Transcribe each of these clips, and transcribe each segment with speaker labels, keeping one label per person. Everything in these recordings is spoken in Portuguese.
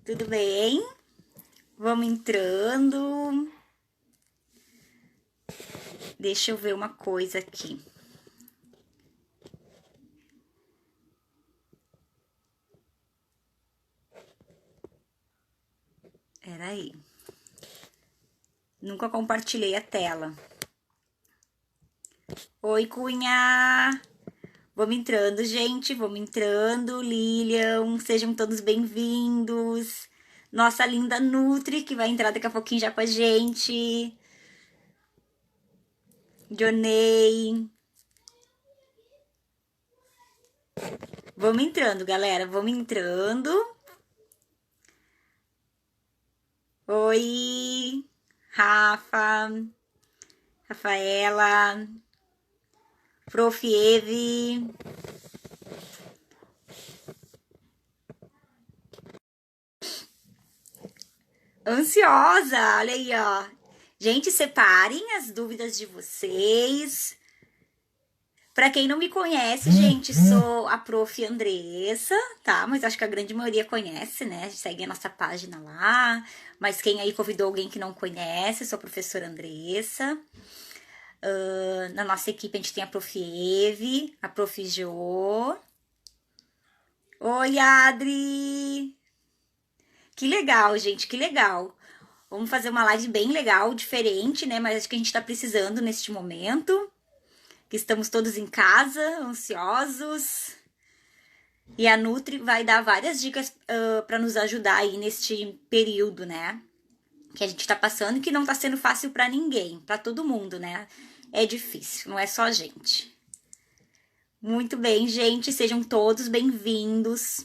Speaker 1: Tudo bem? Vamos entrando. Deixa eu ver uma coisa aqui. Peraí. Nunca compartilhei a tela. Oi, Cunha! Vamos entrando, gente. Vamos entrando. Lilian, sejam todos bem-vindos. Nossa linda Nutri, que vai entrar daqui a pouquinho já com a gente. Jonei. Vamos entrando, galera. Vamos entrando. Oi, Rafa, Rafaela, Prof. Eve. Ansiosa, olha aí, ó. Gente, separem as dúvidas de vocês. Para quem não me conhece, gente, sou a Prof. Andressa, tá? Mas acho que a grande maioria conhece, né? Segue a nossa página lá. Mas quem aí convidou alguém que não conhece, sou a professora Andressa. Na nossa equipe a gente tem a Prof. Eve, a Prof. Jo. Oi, Adri! Que legal, gente, que legal. Vamos fazer uma live bem legal, diferente, né? Mas acho que a gente tá precisando neste momento. Que estamos todos em casa, ansiosos. E a Nutri vai dar várias dicas para nos ajudar aí neste período, né? Que a gente tá passando e que não tá sendo fácil para ninguém, para todo mundo, né? É difícil, não é só a gente. Muito bem, gente, sejam todos bem-vindos.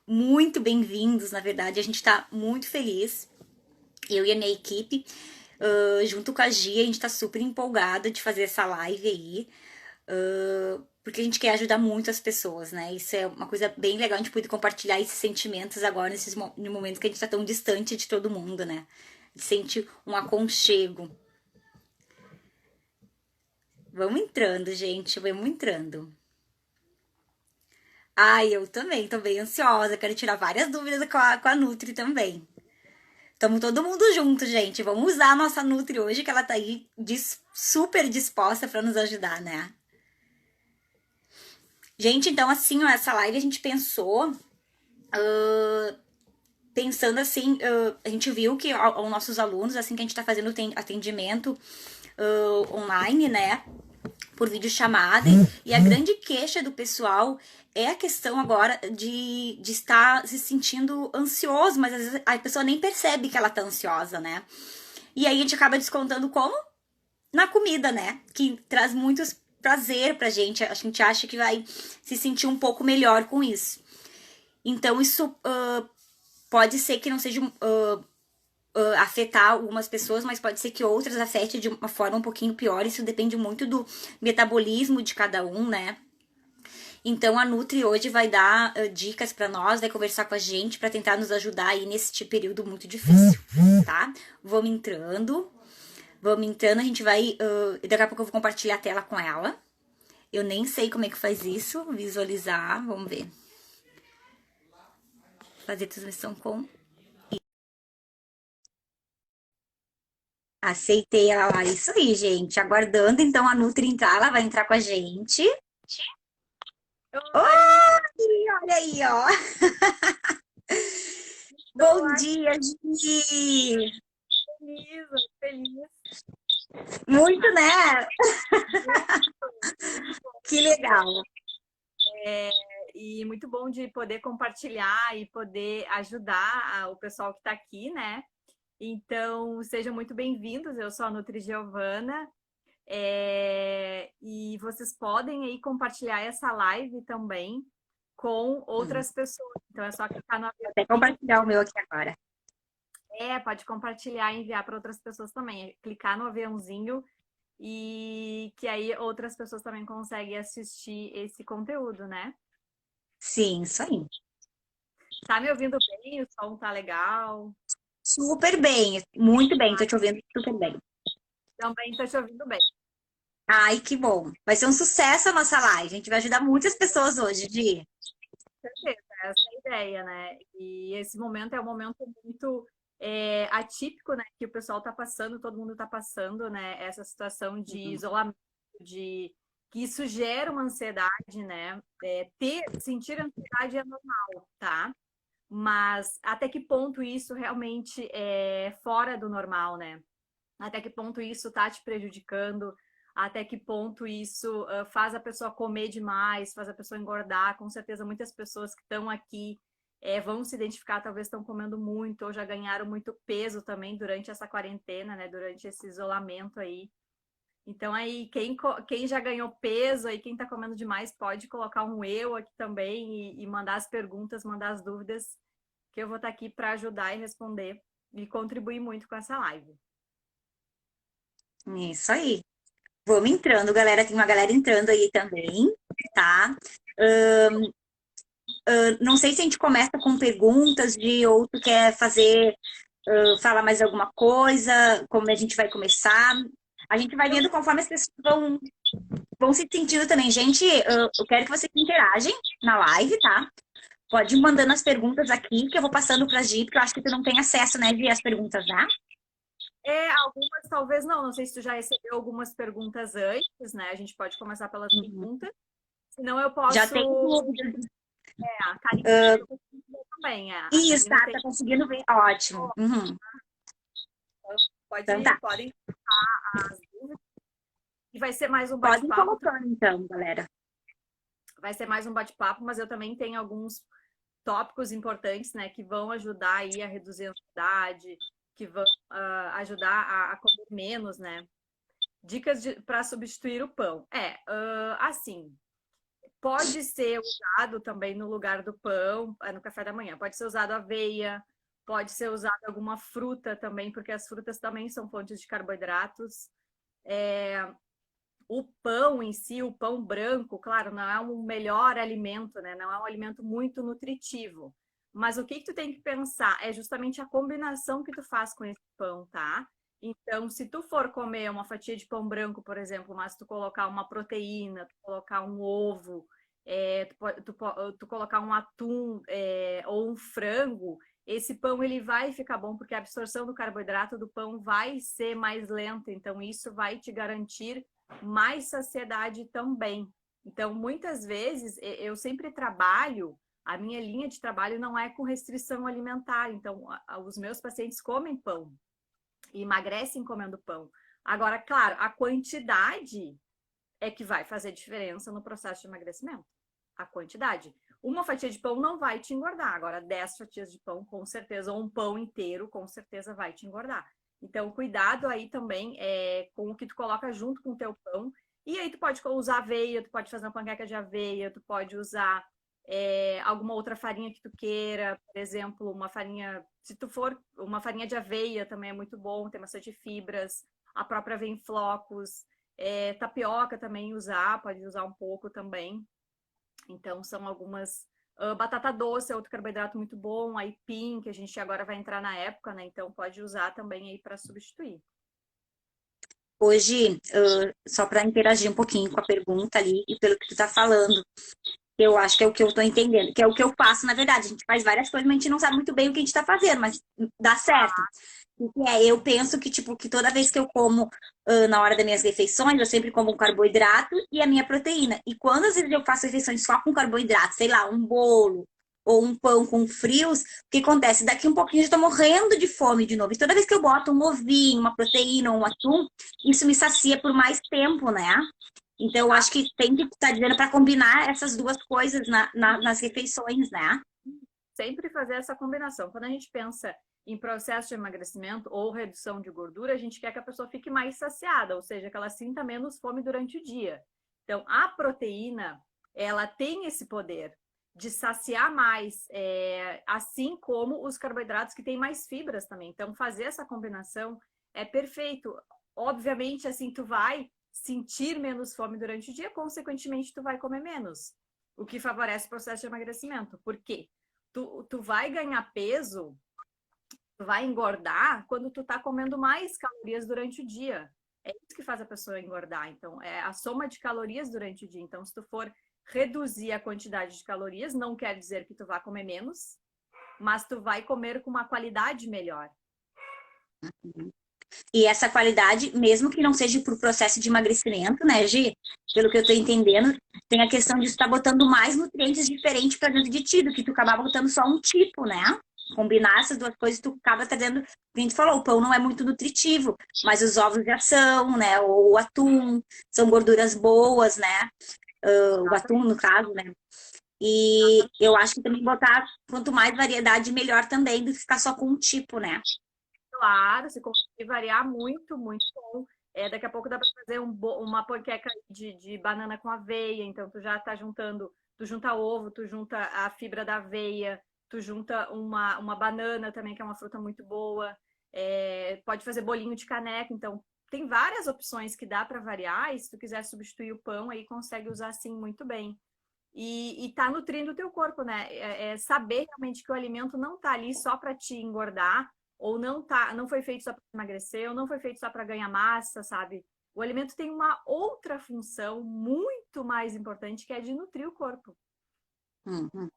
Speaker 1: Muito bem-vindos, na verdade, a gente tá muito feliz. Eu e a minha equipe, junto com a Gia, a gente tá super empolgada de fazer essa live aí. Porque a gente quer ajudar muito as pessoas, né? Isso é uma coisa bem legal, a gente poder compartilhar esses sentimentos agora, no momento que a gente tá tão distante de todo mundo, né? A gente sente um aconchego. Vamos entrando, gente, vamos entrando. Ai, eu também, tô bem ansiosa, quero tirar várias dúvidas com a Nutri também. Tamo todo mundo junto, gente. Vamos usar a nossa Nutri hoje, que ela tá aí super disposta para nos ajudar, né? Gente, então assim, ó, essa live a gente pensou, pensando assim, a gente viu que aos nossos alunos, assim que a gente tá fazendo atendimento online, né? Por videochamada, e a grande queixa do pessoal é a questão agora de estar se sentindo ansioso, mas às vezes a pessoa nem percebe que ela tá ansiosa, né? E aí a gente acaba descontando como? Na comida, né? Que traz muito prazer pra gente, a gente acha que vai se sentir um pouco melhor com isso. Então isso pode ser que não seja afetar algumas pessoas, mas pode ser que outras afete de uma forma um pouquinho pior. Isso depende muito do metabolismo de cada um, né? Então a Nutri hoje vai dar dicas para nós, vai conversar com a gente para tentar nos ajudar aí nesse período muito difícil, tá? Vamos entrando, a gente vai. Daqui a pouco eu vou compartilhar a tela com ela. Eu nem sei como é que faz isso, visualizar, vamos ver. Fazer transmissão com. Aceitei ela lá. Isso aí, gente. Aguardando então a Nutri entrar. Ela vai entrar com a gente.
Speaker 2: Oi,
Speaker 1: Oi! Olha aí, ó. Bom
Speaker 2: olá,
Speaker 1: dia, Gi!
Speaker 2: feliz, feliz.
Speaker 1: Muito, né?
Speaker 2: Muito bom.
Speaker 1: Que legal.
Speaker 2: E muito bom de poder compartilhar e poder ajudar o pessoal que está aqui, né? Então, sejam muito bem-vindos. Eu sou a Nutri Giovana. E vocês podem aí compartilhar essa live também com
Speaker 1: Vou
Speaker 2: outras pessoas. Então, é só clicar no
Speaker 1: até
Speaker 2: aviãozinho.
Speaker 1: compartilhar o meu aqui agora.
Speaker 2: Pode compartilhar e enviar para outras pessoas também. Clicar no aviãozinho e que aí outras pessoas também conseguem assistir esse conteúdo, né?
Speaker 1: Sim, isso aí.
Speaker 2: Tá me ouvindo bem? O som tá legal?
Speaker 1: Super bem, muito bem. Tô te ouvindo super bem.
Speaker 2: Também tô te ouvindo bem.
Speaker 1: Ai, que bom. Vai ser um sucesso a nossa live. A gente vai ajudar muitas pessoas hoje, Gi.
Speaker 2: Com certeza. essa é a ideia, né? E esse momento é um momento muito atípico, né? Que o pessoal está passando, todo mundo está passando, né? Essa situação de
Speaker 1: Uhum.
Speaker 2: isolamento, de que isso gera uma ansiedade, né? Sentir ansiedade é normal, tá? Mas até que ponto isso realmente é fora do normal, né? Até que ponto isso tá te prejudicando? Até que ponto isso faz a pessoa comer demais, faz a pessoa engordar? Com certeza, muitas pessoas que estão aqui vão se identificar, talvez estão comendo muito ou já ganharam muito peso também durante essa quarentena, né? Durante esse isolamento aí. Então, aí, quem já ganhou peso e quem está comendo demais pode colocar um eu aqui também e mandar as perguntas, mandar as dúvidas, que eu vou estar aqui para ajudar e responder e contribuir muito com essa live.
Speaker 1: Isso aí. Vamos entrando, galera. Tem uma galera entrando aí também, tá? Não sei se a gente começa com perguntas de ou tu quer fazer, falar mais alguma coisa, como a gente vai começar. A gente vai vendo conforme as pessoas vão se sentindo também. Gente, eu quero que vocês interagem na live, tá? Pode ir mandando as perguntas aqui, que eu vou passando pra Gi, porque eu acho que tu não tem acesso, né, Gi, às perguntas, né?
Speaker 2: Algumas talvez não. Não sei se tu já recebeu algumas perguntas antes, né? A gente pode começar pelas
Speaker 1: Uhum.
Speaker 2: perguntas. Senão eu
Speaker 1: Já tem
Speaker 2: posso.
Speaker 1: dúvidas.
Speaker 2: A Karina eu consigo ver também. A
Speaker 1: Isso,
Speaker 2: Karina
Speaker 1: tá,
Speaker 2: tem.
Speaker 1: tá conseguindo ver. Ótimo. Uhum. Então tá.
Speaker 2: Podem as dúvidas. E vai ser mais um
Speaker 1: Podem
Speaker 2: bate-papo.
Speaker 1: colocando, então, galera.
Speaker 2: Vai ser mais um bate-papo, mas eu também tenho alguns tópicos importantes, né, que vão ajudar aí a reduzir a ansiedade, que vão ajudar a comer menos, né? Dicas para substituir o pão. Assim, pode ser usado também no lugar do pão, no café da manhã. Pode ser usado aveia, pode ser usado alguma fruta também, porque as frutas também são fontes de carboidratos. O pão em si, o pão branco, claro, não é um melhor alimento, né? Não é um alimento muito nutritivo. Mas o que tu tem que pensar é justamente a combinação que tu faz com esse pão, tá? Então, se tu for comer uma fatia de pão branco, por exemplo, mas tu colocar uma proteína, tu colocar um ovo, tu colocar um atum, ou um frango, esse pão ele vai ficar bom porque a absorção do carboidrato do pão vai ser mais lenta. Então, isso vai te garantir mais saciedade também. Então, muitas vezes, eu sempre trabalho, a minha linha de trabalho não é com restrição alimentar. Então, os meus pacientes comem pão e emagrecem comendo pão. Agora, claro, a quantidade é que vai fazer diferença no processo de emagrecimento. A quantidade. Uma fatia de pão não vai te engordar. Agora, 10 fatias de pão, com certeza, ou um pão inteiro, com certeza vai te engordar. Então, cuidado aí também com o que tu coloca junto com o teu pão. E aí tu pode usar aveia, tu pode fazer uma panqueca de aveia, tu pode usar alguma outra farinha que tu queira, por exemplo, uma farinha, se tu for, uma farinha de aveia também é muito bom, tem bastante fibras, a própria aveia em flocos, tapioca também usar, pode usar um pouco também. Então, são algumas. Batata doce é outro carboidrato muito bom, aipim, que a gente agora vai entrar na época, né? Então, pode usar também aí para substituir.
Speaker 1: Hoje, só para interagir um pouquinho com a pergunta ali e pelo que tu tá falando, eu acho que é o que eu tô entendendo, que é o que eu faço, na verdade. A gente faz várias coisas, mas a gente não sabe muito bem o que a gente tá fazendo, mas dá certo. Eu penso que, tipo, que toda vez que eu como na hora das minhas refeições, eu sempre como um carboidrato e a minha proteína. E quando às vezes eu faço refeições só com carboidrato, sei lá, um bolo ou um pão com frios, o que acontece? Daqui um pouquinho eu já tô morrendo de fome de novo. E toda vez que eu boto um ovinho, uma proteína ou um atum, isso me sacia por mais tempo, né? Então, eu acho que tem que estar dizendo para combinar essas duas coisas nas refeições, né?
Speaker 2: Sempre fazer essa combinação. Quando a gente pensa em processo de emagrecimento ou redução de gordura, a gente quer que a pessoa fique mais saciada, ou seja, que ela sinta menos fome durante o dia. Então, a proteína, ela tem esse poder de saciar mais, assim como os carboidratos que têm mais fibras também. Então, fazer essa combinação é perfeito. Obviamente, assim, tu vai sentir menos fome durante o dia, consequentemente, tu vai comer menos, o que favorece o processo de emagrecimento. Por quê? Tu vai ganhar peso, tu vai engordar quando tu tá comendo mais calorias durante o dia. É isso que faz a pessoa engordar. Então, é a soma de calorias durante o dia. Então, se tu for reduzir a quantidade de calorias, não quer dizer que tu vá comer menos, mas tu vai comer com uma qualidade melhor.
Speaker 1: E essa qualidade, mesmo que não seja por processo de emagrecimento, né, Gi? Pelo que eu tô entendendo, tem a questão de estar botando mais nutrientes diferentes para dentro de ti, do que tu acabar botando só um tipo, né? Combinar essas duas coisas, tu acaba trazendo, como a gente falou, o pão não é muito nutritivo, mas os ovos já são, né? Ou o atum, são gorduras boas, né? O atum, no caso, né? E eu acho que também botar, quanto mais variedade, melhor também, do que ficar só com um tipo, né?
Speaker 2: Claro, se conseguir variar, muito, muito bom. Daqui a pouco dá para fazer uma panqueca de banana com aveia, então tu já tá juntando, tu junta ovo, tu junta a fibra da aveia, tu junta uma banana também, que é uma fruta muito boa. Pode fazer bolinho de caneca, então tem várias opções que dá para variar, e se tu quiser substituir o pão, aí consegue usar sim muito bem. E tá nutrindo o teu corpo, né? Saber realmente que o alimento não tá ali só para te engordar, ou não foi feito só para emagrecer, ou não foi feito só para ganhar massa, sabe? O alimento tem uma outra função muito mais importante, que é de nutrir o corpo.
Speaker 1: Uhum.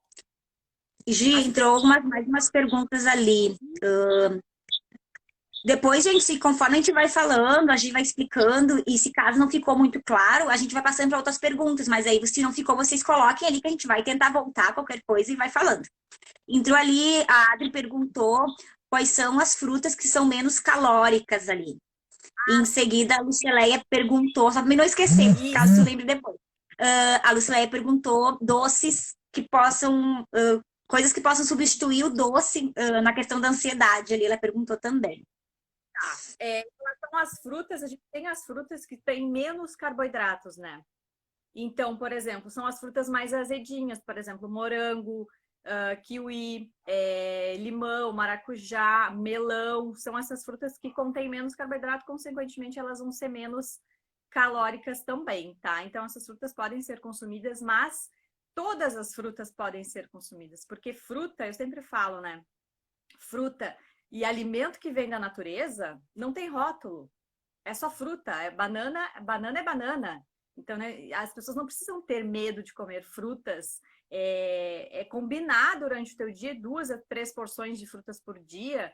Speaker 1: Gi, entrou mais umas perguntas ali. Depois, gente, conforme a gente vai falando, a gente vai explicando, e se caso não ficou muito claro, a gente vai passando para outras perguntas, mas aí, se não ficou, vocês coloquem ali que a gente vai tentar voltar qualquer coisa e vai falando. Entrou ali, a Adri perguntou quais são as frutas que são menos calóricas ali. E em seguida, a Lucileia perguntou, só para não esquecer, caso tu lembre depois. A Lucileia perguntou doces que possam, coisas que possam substituir o doce na questão da ansiedade ali, ela perguntou também.
Speaker 2: Em relação às frutas, a gente tem as frutas que têm menos carboidratos, né? Então, por exemplo, são as frutas mais azedinhas, por exemplo, morango, kiwi, limão, maracujá, melão, são essas frutas que contêm menos carboidrato, consequentemente elas vão ser menos calóricas também, tá? Então essas frutas podem ser consumidas, mas todas as frutas podem ser consumidas, porque fruta, eu sempre falo, né? Fruta e alimento que vem da natureza não tem rótulo, é só fruta, banana é banana. Então, né, as pessoas não precisam ter medo de comer frutas. Combinar durante o teu dia 2 a 3 porções de frutas por dia.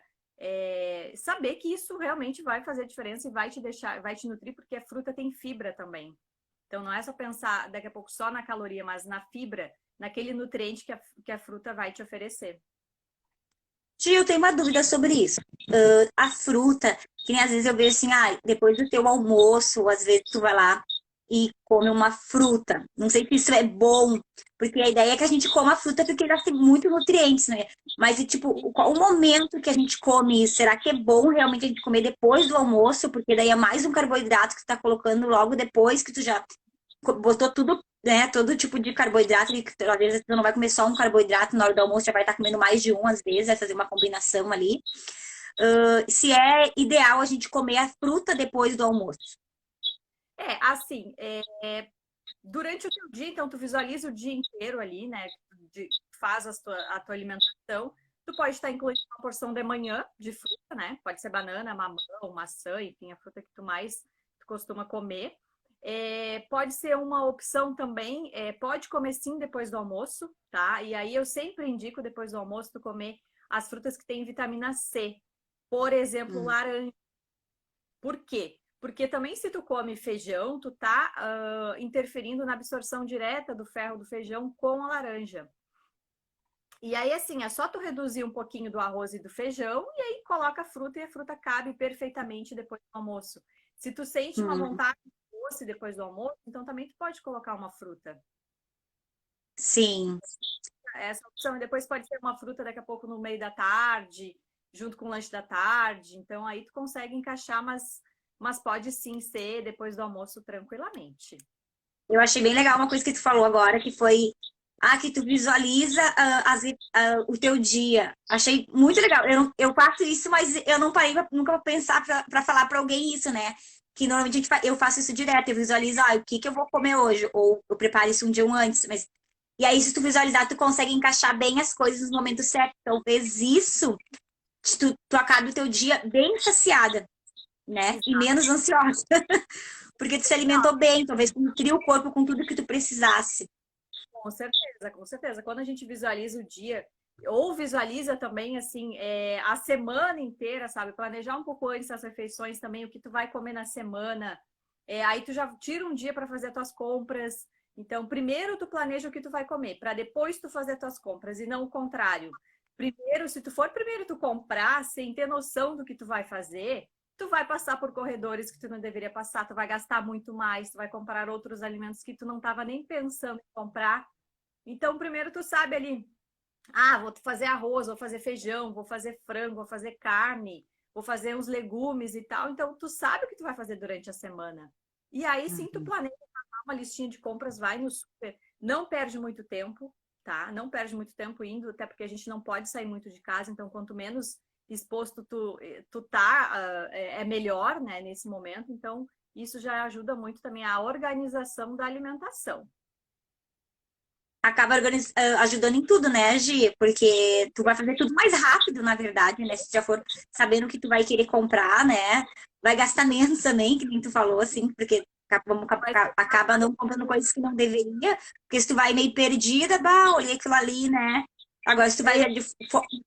Speaker 2: Saber que isso realmente vai fazer diferença e vai te nutrir, porque a fruta tem fibra também. Então, não é só pensar daqui a pouco só na caloria, mas na fibra, naquele nutriente que a fruta vai te oferecer.
Speaker 1: Tia, eu tenho uma dúvida sobre isso. A fruta, que nem às vezes eu vejo assim, depois do teu almoço, às vezes tu vai lá e come uma fruta. Não sei se isso é bom, porque a ideia é que a gente coma a fruta porque ela tem muitos nutrientes, né? Mas, tipo, qual o momento que a gente come isso? Será que é bom realmente a gente comer depois do almoço? Porque daí é mais um carboidrato que tu tá colocando logo depois que tu já botou tudo, né? Todo tipo de carboidrato, que às vezes tu não vai comer só um carboidrato na hora do almoço, já vai estar comendo mais de um, às vezes, vai fazer uma combinação ali. Se é ideal a gente comer a fruta depois do almoço.
Speaker 2: Assim, durante o teu dia, então, tu visualiza o dia inteiro ali, né? Faz a tua alimentação. Tu pode estar incluindo uma porção de manhã de fruta, né? Pode ser banana, mamão, maçã, enfim, a fruta que tu costuma comer. Pode ser uma opção também, pode comer sim depois do almoço, tá? E aí eu sempre indico depois do almoço tu comer as frutas que têm vitamina C. Por exemplo, laranja. Por quê? Porque também se tu come feijão, tu tá interferindo na absorção direta do ferro do feijão com a laranja. E aí, assim, é só tu reduzir um pouquinho do arroz e do feijão e aí coloca a fruta e a fruta cabe perfeitamente depois do almoço. Se tu sente uma vontade de doce depois do almoço, então também tu pode colocar uma fruta.
Speaker 1: Sim.
Speaker 2: Essa opção. E depois pode ser uma fruta daqui a pouco no meio da tarde, junto com o lanche da tarde. Então aí tu consegue encaixar, mas pode sim ser depois do almoço tranquilamente.
Speaker 1: Eu achei bem legal uma coisa que tu falou agora, que foi que tu visualiza o teu dia. Achei muito legal. Eu faço isso, mas eu não parei nunca pra pensar para falar para alguém isso, né? Que normalmente eu faço isso direto, eu visualizo, o que eu vou comer hoje, ou eu preparo isso um dia antes, mas e aí, se tu visualizar, tu consegue encaixar bem as coisas no momento certo. Talvez isso tu acabe o teu dia bem saciada, né?
Speaker 2: Exato.
Speaker 1: E menos ansiosa. Porque tu se alimentou bem, talvez tu nutriu o corpo com tudo que tu precisasse.
Speaker 2: Com certeza, com certeza. Quando a gente visualiza o dia, ou visualiza também, assim, a semana inteira, sabe? Planejar um pouco antes as refeições também, o que tu vai comer na semana. Aí tu já tira um dia para fazer as tuas compras. Então, primeiro tu planeja o que tu vai comer, para depois tu fazer as tuas compras, e não o contrário. Primeiro, se tu for primeiro tu comprar, sem ter noção do que tu vai fazer, tu vai passar por corredores que tu não deveria passar, tu vai gastar muito mais, tu vai comprar outros alimentos que tu não estava nem pensando em comprar. Então, primeiro tu sabe ali, vou fazer arroz, vou fazer feijão, vou fazer frango, vou fazer carne, vou fazer uns legumes e tal. Então, tu sabe o que tu vai fazer durante a semana. E aí sim tu
Speaker 1: Uhum.
Speaker 2: planeja uma listinha de compras, vai no super, não perde muito tempo, tá? Não perde muito tempo indo, até porque a gente não pode sair muito de casa, então quanto menos exposto tu tá, é melhor, né, nesse momento. Então, isso já ajuda muito também a organização da alimentação.
Speaker 1: Acaba ajudando em tudo, né, Gi? Porque tu vai fazer tudo mais rápido, na verdade, né? Se tu já for sabendo o que tu vai querer comprar, né? Vai gastar menos também, que nem tu falou, assim, porque
Speaker 2: Mas
Speaker 1: acaba não comprando coisas que não deveria, porque se tu vai meio perdida, olhei aquilo ali, né? Agora, se tu vai
Speaker 2: é,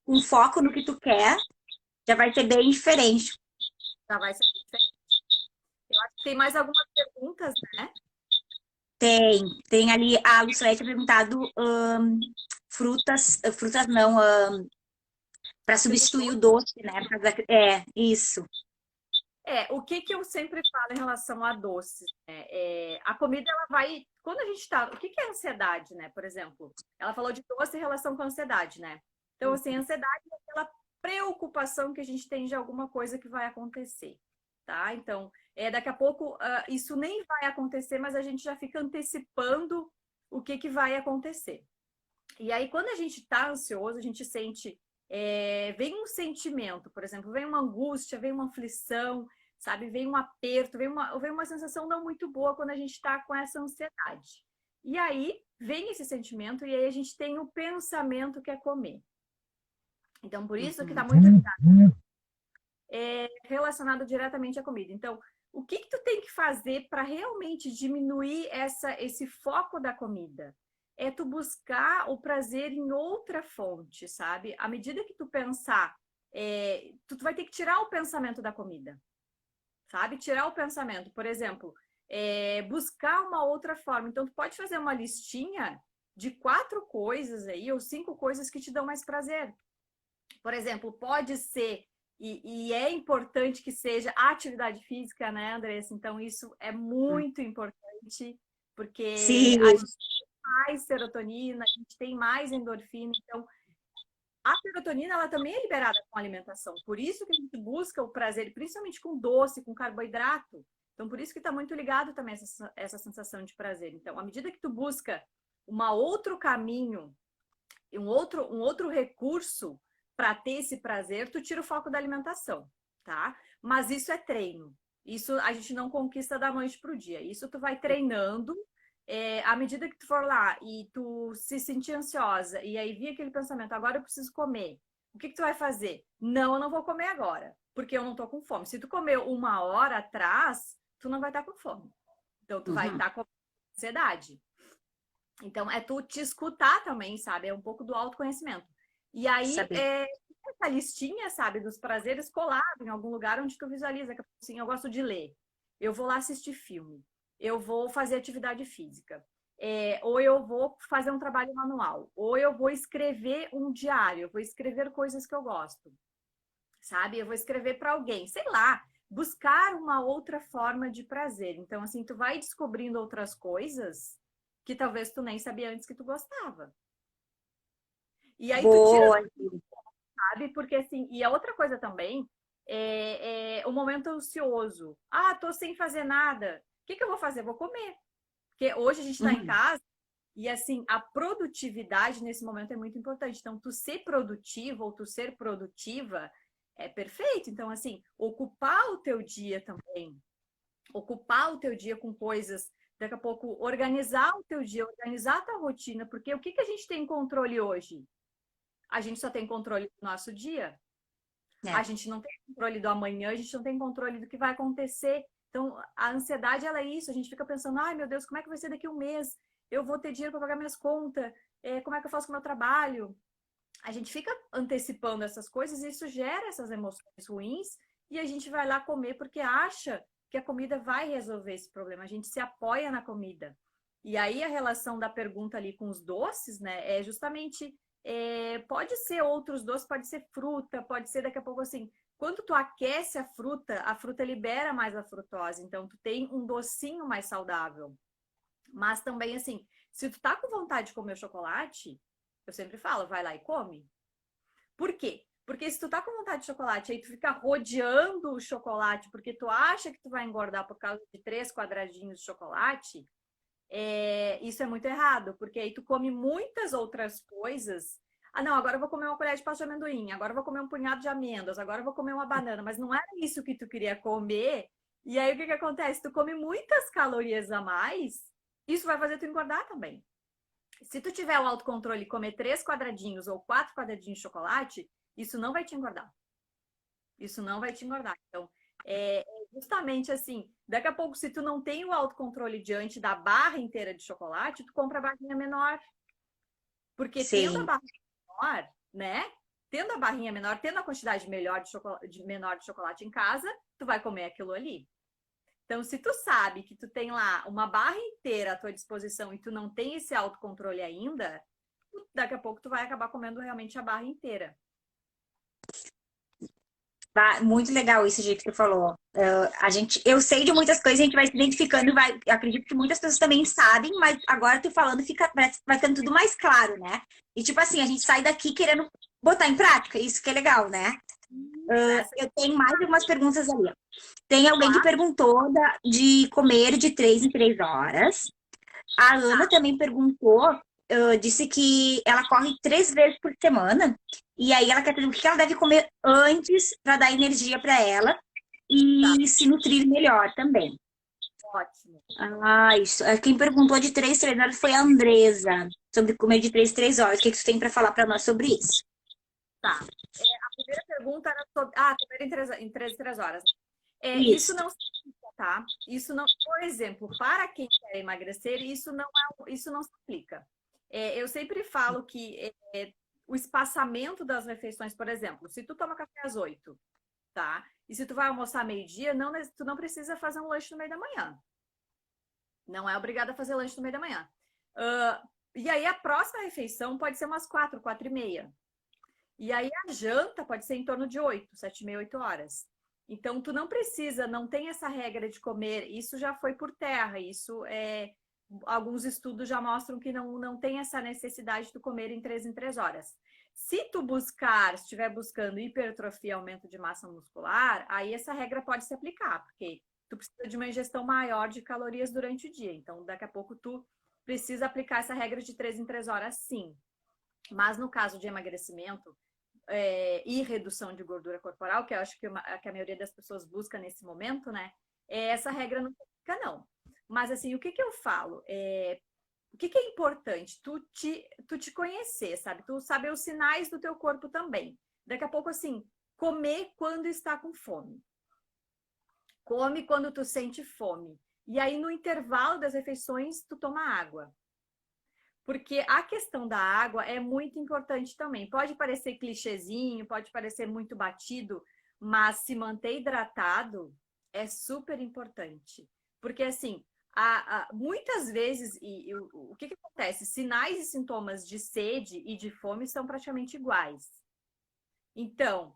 Speaker 1: com foco no que tu quer, já vai ser bem diferente.
Speaker 2: já vai ser. Eu acho que tem mais algumas perguntas, né?
Speaker 1: Tem ali, a Lucilete tinha perguntado frutas não, para
Speaker 2: Frutas e
Speaker 1: substituir o
Speaker 2: doces.
Speaker 1: doce, né? É, isso.
Speaker 2: O que que eu sempre falo em relação a doces, né? A comida, ela vai. Quando a gente tá. O que que é ansiedade, né? Por exemplo, ela falou de doce em relação com a ansiedade, né? Então, assim, a ansiedade é aquela preocupação que a gente tem de alguma coisa que vai acontecer, tá? Então, daqui a pouco, isso nem vai acontecer, mas a gente já fica antecipando o que que vai acontecer. E aí, quando a gente está ansioso, a gente sente. Vem um sentimento, por exemplo, vem uma angústia, vem uma aflição, sabe? Vem um aperto, vem uma sensação não muito boa quando a gente está com essa ansiedade. E aí vem esse sentimento, e aí a gente tem o pensamento que é comer. Então, por isso que está
Speaker 1: Uhum.
Speaker 2: muito relacionado diretamente à comida. Então, o que que tu tem que fazer para realmente diminuir esse foco da comida? É tu buscar o prazer em outra fonte, sabe? À medida que tu pensar, tu vai ter que tirar o pensamento da comida, sabe? Tirar o pensamento. Por exemplo, buscar uma outra forma. Então, tu pode fazer uma listinha de 4 coisas aí, ou 5 coisas que te dão mais prazer. Por exemplo, pode ser, e é importante que seja a atividade física, né, Andressa? Então, isso é muito importante, porque a
Speaker 1: Sim,
Speaker 2: gente tem mais serotonina, a gente tem mais endorfina. Então, a serotonina, ela também é liberada com a alimentação. Por isso que a gente busca o prazer, principalmente com doce, com carboidrato. Então, por isso que está muito ligado também essa sensação de prazer. Então, à medida que tu busca um outro caminho, um outro recurso para ter esse prazer, tu tira o foco da alimentação, tá? Mas isso é treino. Isso a gente não conquista da noite pro dia. Isso tu vai treinando. À medida que tu for lá e tu se sentir ansiosa e aí vir aquele pensamento, agora eu preciso comer. O que que tu vai fazer? Não, eu não vou comer agora, porque eu não tô com fome. Se tu comer 1 hora atrás, tu não vai estar com fome. Então tu vai
Speaker 1: uhum.
Speaker 2: estar com ansiedade. Então, é tu te escutar também, sabe? É um pouco do autoconhecimento. E aí,
Speaker 1: Saber.
Speaker 2: essa listinha, sabe, dos prazeres colado em algum lugar onde tu visualiza. Que, assim, eu gosto de ler. Eu vou lá assistir filme. Eu vou fazer atividade física. Ou eu vou fazer um trabalho manual. Ou eu vou escrever um diário. Eu vou escrever coisas que eu gosto. Sabe? Eu vou escrever para alguém. Sei lá. Buscar uma outra forma de prazer. Então, assim, tu vai descobrindo outras coisas que talvez tu nem sabia antes que tu gostava. E aí tu tira,
Speaker 1: Boa.
Speaker 2: sabe? Porque assim, e a outra coisa também é o momento ansioso. Tô sem fazer nada. O que que eu vou fazer? Vou comer. Porque hoje a gente está em
Speaker 1: Uhum.
Speaker 2: casa e assim, a produtividade nesse momento é muito importante. Então, tu ser produtivo ou tu ser produtiva é perfeito. Então, assim, ocupar o teu dia também, ocupar o teu dia com coisas, daqui a pouco organizar o teu dia, organizar a tua rotina, porque o que que a gente tem controle hoje? A gente só tem controle do nosso dia. A
Speaker 1: É.
Speaker 2: gente não tem controle do amanhã, a gente não tem controle do que vai acontecer. Então, a ansiedade, ela é isso. A gente fica pensando, ai meu Deus, como é que vai ser daqui a um mês? eu vou ter dinheiro para pagar minhas contas, como é que eu faço com o meu trabalho? A gente fica antecipando essas coisas e isso gera essas emoções ruins e a gente vai lá comer porque acha que a comida vai resolver esse problema. A gente se apoia na comida. E aí a relação da pergunta ali com os doces, né, é justamente pode ser outros doces, pode ser fruta, pode ser daqui a pouco assim. Quando tu aquece a fruta libera mais a frutose, então tu tem um docinho mais saudável. Mas também assim, se tu tá com vontade de comer chocolate, eu sempre falo, vai lá e come. Por quê? Porque se tu tá com vontade de chocolate, aí tu fica rodeando o chocolate porque tu acha que tu vai engordar por causa de 3 quadradinhos de chocolate, isso é muito errado, porque aí tu come muitas outras coisas. Ah, não, agora eu vou comer uma colher de pasta de amendoim, agora eu vou comer um punhado de amêndoas, agora eu vou comer uma banana, mas não era isso que tu queria comer. E aí o que que acontece? Tu come muitas calorias a mais, isso vai fazer tu engordar também. Se tu tiver o autocontrole e comer 3 quadradinhos ou 4 quadradinhos de chocolate, isso não vai te engordar. Isso não vai te engordar. Então, justamente assim, daqui a pouco, se tu não tem o autocontrole diante da barra inteira de chocolate, tu compra a barrinha menor. Porque tendo a
Speaker 1: Sim.
Speaker 2: barrinha menor, né? Tendo a barrinha menor, tendo a quantidade melhor menor de chocolate em casa, tu vai comer aquilo ali. Então, se tu sabe que tu tem lá uma barra inteira à tua disposição e tu não tem esse autocontrole ainda, daqui a pouco tu vai acabar comendo realmente a barra inteira.
Speaker 1: Muito legal esse jeito que você falou. Eu sei de muitas coisas, a gente vai se identificando, acredito que muitas pessoas também sabem, mas agora tu falando vai ficando tudo mais claro, né? E tipo assim, a gente sai daqui querendo botar em prática, isso que é legal, né?
Speaker 2: Essa
Speaker 1: Eu tenho mais algumas perguntas ali. Tem alguém que
Speaker 2: lá,
Speaker 1: perguntou de comer de 3 em 3 horas. A Ana também perguntou, disse que ela corre 3 vezes por semana. E aí ela quer saber o que ela deve comer antes para dar energia para ela
Speaker 2: tá
Speaker 1: e se nutrir melhor também.
Speaker 2: ótimo.
Speaker 1: Ah, isso. Quem perguntou de 3 em 3 horas foi a Andresa, sobre comer de 3 em 3 horas. O que que tu tem para falar para nós sobre isso?
Speaker 2: Tá. A primeira pergunta era sobre. Comer em 3 horas. Isso
Speaker 1: Isso.
Speaker 2: não se aplica, tá? Isso não, por exemplo, para quem quer emagrecer, isso não se aplica. Eu sempre falo que o espaçamento das refeições, por exemplo, se tu toma café às 8, tá? E se tu vai almoçar meio-dia, tu não precisa fazer um lanche no meio da manhã. Não é obrigada a fazer lanche no meio da manhã. E aí a próxima refeição pode ser umas 4, 4:30. E aí a janta pode ser em torno de 8, 7:30, 8 horas. Então, tu não precisa, não tem essa regra de comer, isso já foi por terra, alguns estudos já mostram que não tem essa necessidade de tu comer em 3 horas. Se tu estiver buscando hipertrofia, aumento de massa muscular, aí essa regra pode se aplicar, porque tu precisa de uma ingestão maior de calorias durante o dia. Então, daqui a pouco tu precisa aplicar essa regra de 3 em 3 horas, sim. Mas no caso de emagrecimento, e redução de gordura corporal, que eu acho que a maioria das pessoas busca nesse momento, né? Essa regra não fica, não. Mas assim, o que eu falo? O que é importante? Tu te conhecer, sabe? Tu saber os sinais do teu corpo também. Daqui a pouco, assim, comer quando está com fome. Come quando tu sente fome. E aí, no intervalo das refeições, tu toma água. Porque a questão da água é muito importante também. Pode parecer clichêzinho, pode parecer muito batido, mas se manter hidratado é super importante. Porque, assim, muitas vezes, o que acontece? Sinais e sintomas de sede e de fome são praticamente iguais. Então,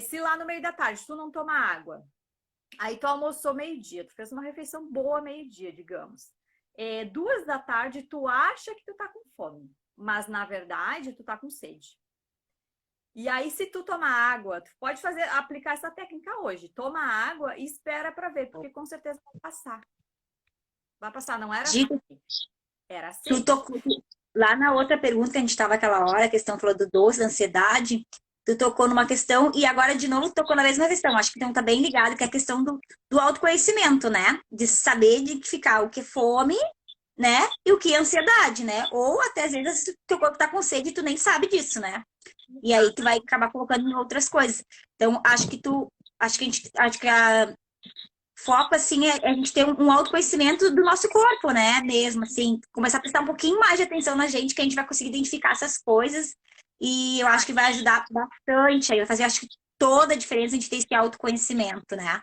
Speaker 2: se lá no meio da tarde tu não toma água, aí tu almoçou meio-dia, tu fez uma refeição boa meio-dia, digamos. 2 da tarde, tu acha que tu tá com fome, mas na verdade tu tá com sede. E aí, se tu tomar água, tu pode aplicar essa técnica hoje. Toma água e espera para ver, porque com certeza vai passar. Vai passar, não era
Speaker 1: Dica,
Speaker 2: fome, era
Speaker 1: tu
Speaker 2: sede.
Speaker 1: tocou lá na outra pergunta que a gente estava aquela hora, a questão falou do doce, da ansiedade. Tu tocou numa questão e agora de novo tocou na mesma questão. Acho que então tá bem ligado, que é a questão do autoconhecimento, né? De saber identificar o que é fome, né? E o que é ansiedade, né? Ou até às vezes teu corpo tá com sede e tu nem sabe disso, né? E aí tu vai acabar colocando em outras coisas. Então, acho que a foco, assim, é a gente ter um autoconhecimento do nosso corpo, né? Mesmo, assim, começar a prestar um pouquinho mais de atenção na gente, que a gente vai conseguir identificar essas coisas. E eu acho que vai ajudar bastante aí, vai fazer, acho que toda a diferença a gente ter esse autoconhecimento, né?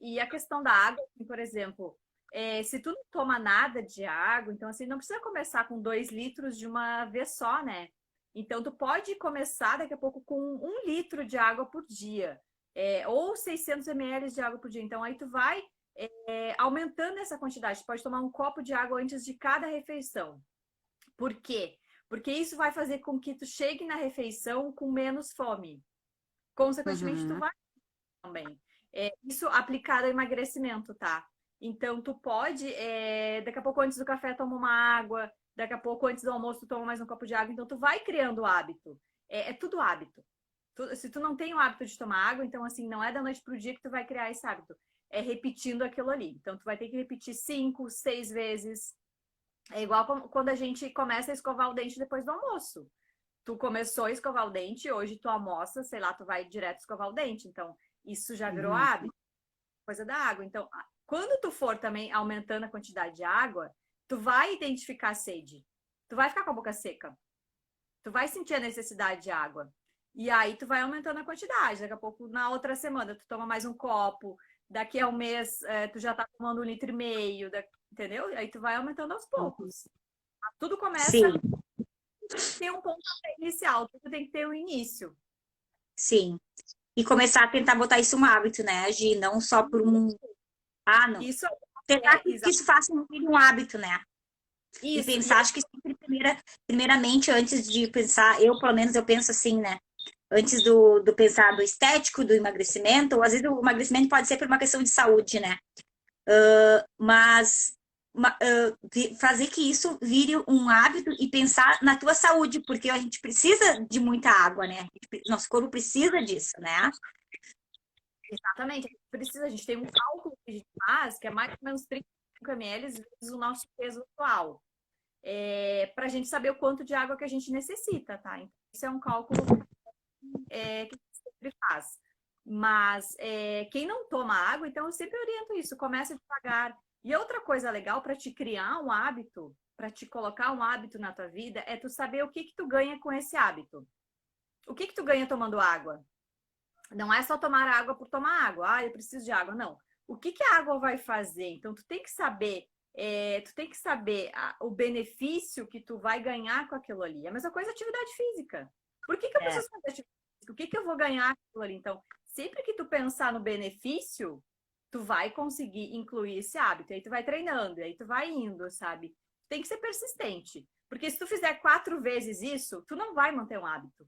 Speaker 2: E a questão da água, assim, por exemplo, se tu não toma nada de água, então assim, não precisa começar com 2 litros de uma vez só, né? Então tu pode começar daqui a pouco com 1 litro de água por dia, ou 600 ml de água por dia. Então aí tu vai aumentando essa quantidade. Tu pode tomar um copo de água antes de cada refeição. Por quê? Porque isso vai fazer com que tu chegue na refeição com menos fome. Consequentemente, tu
Speaker 1: Uhum.
Speaker 2: vai também. Isso aplicado ao emagrecimento, tá? Então, tu pode, daqui a pouco antes do café, toma uma água, daqui a pouco antes do almoço, tu toma mais um copo de água. Então, tu vai criando o hábito. É tudo hábito. Se tu não tem o hábito de tomar água, então, assim, não é da noite pro dia que tu vai criar esse hábito. É repetindo aquilo ali. Então, tu vai ter que repetir 5, 6 vezes. É igual quando a gente começa a escovar o dente depois do almoço. Tu começou a escovar o dente, hoje tu almoça, sei lá, tu vai direto escovar o dente. Então, isso já virou
Speaker 1: Uhum.
Speaker 2: hábito, coisa da água. Então, quando tu for também aumentando a quantidade de água, tu vai identificar a sede. Tu vai ficar com a boca seca. Tu vai sentir a necessidade de água. E aí tu vai aumentando a quantidade. Daqui a pouco, na outra semana, tu toma mais um copo. Daqui a um mês, tu já tá tomando 1,5 litro, entendeu? Aí tu vai aumentando aos poucos. Tudo começa,
Speaker 1: Sim,
Speaker 2: tem que ter um ponto inicial, tudo tem que ter um início.
Speaker 1: sim. E começar a tentar botar isso um hábito, né, Agir? Não só por um. Ah, não.
Speaker 2: Isso
Speaker 1: Tentar
Speaker 2: é
Speaker 1: que isso faça um hábito, né? E
Speaker 2: isso. E
Speaker 1: pensar, acho que sempre, primeiramente, antes de pensar, eu, pelo menos, eu penso assim, né? Antes do pensar do estético, do emagrecimento, ou às vezes o emagrecimento pode ser por uma questão de saúde, né? Mas fazer que isso vire um hábito e pensar na tua saúde, porque a gente precisa de muita água, né? Nosso corpo precisa disso, né?
Speaker 2: exatamente, a gente tem um cálculo que a gente faz, que é mais ou menos 35 ml vezes o nosso peso atual. Para a gente saber o quanto de água que a gente necessita, tá? Então, isso é um cálculo que a gente sempre faz. Mas quem não toma água, então eu sempre oriento isso, começa devagar. E outra coisa legal para te criar um hábito, para te colocar um hábito na tua vida, é tu saber o que que tu ganha com esse hábito. O que que tu ganha tomando água? Não é só tomar água por tomar água. Ah, eu preciso de água. Não. O que que a água vai fazer? Então, tu tem que saber o benefício que tu vai ganhar com aquilo ali. A mesma coisa atividade física. Por que que eu
Speaker 1: É.
Speaker 2: preciso fazer atividade física? O que que eu vou ganhar com aquilo ali? Então, sempre que tu pensar no benefício, tu vai conseguir incluir esse hábito. Aí tu vai treinando, aí tu vai indo, sabe? Tem que ser persistente. Porque se tu fizer 4 vezes isso, tu não vai manter um hábito.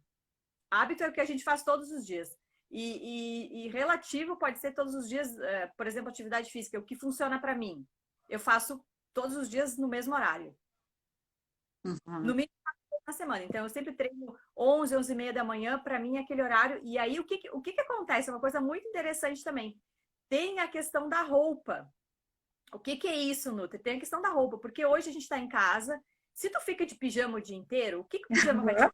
Speaker 2: Hábito é o que a gente faz todos os dias. E relativo pode ser todos os dias, por exemplo, atividade física, o que funciona para mim. Eu faço todos os dias no mesmo horário.
Speaker 1: Uhum.
Speaker 2: No mínimo na semana. Então, eu sempre treino 11, 11h30 da manhã, para mim, é aquele horário. E aí, o que acontece? É uma coisa muito interessante também. Tem a questão da roupa. O que é isso, Nutri? Tem a questão da roupa, porque hoje a gente está em casa. Se tu fica de pijama o dia inteiro, o que o pijama vai te dar?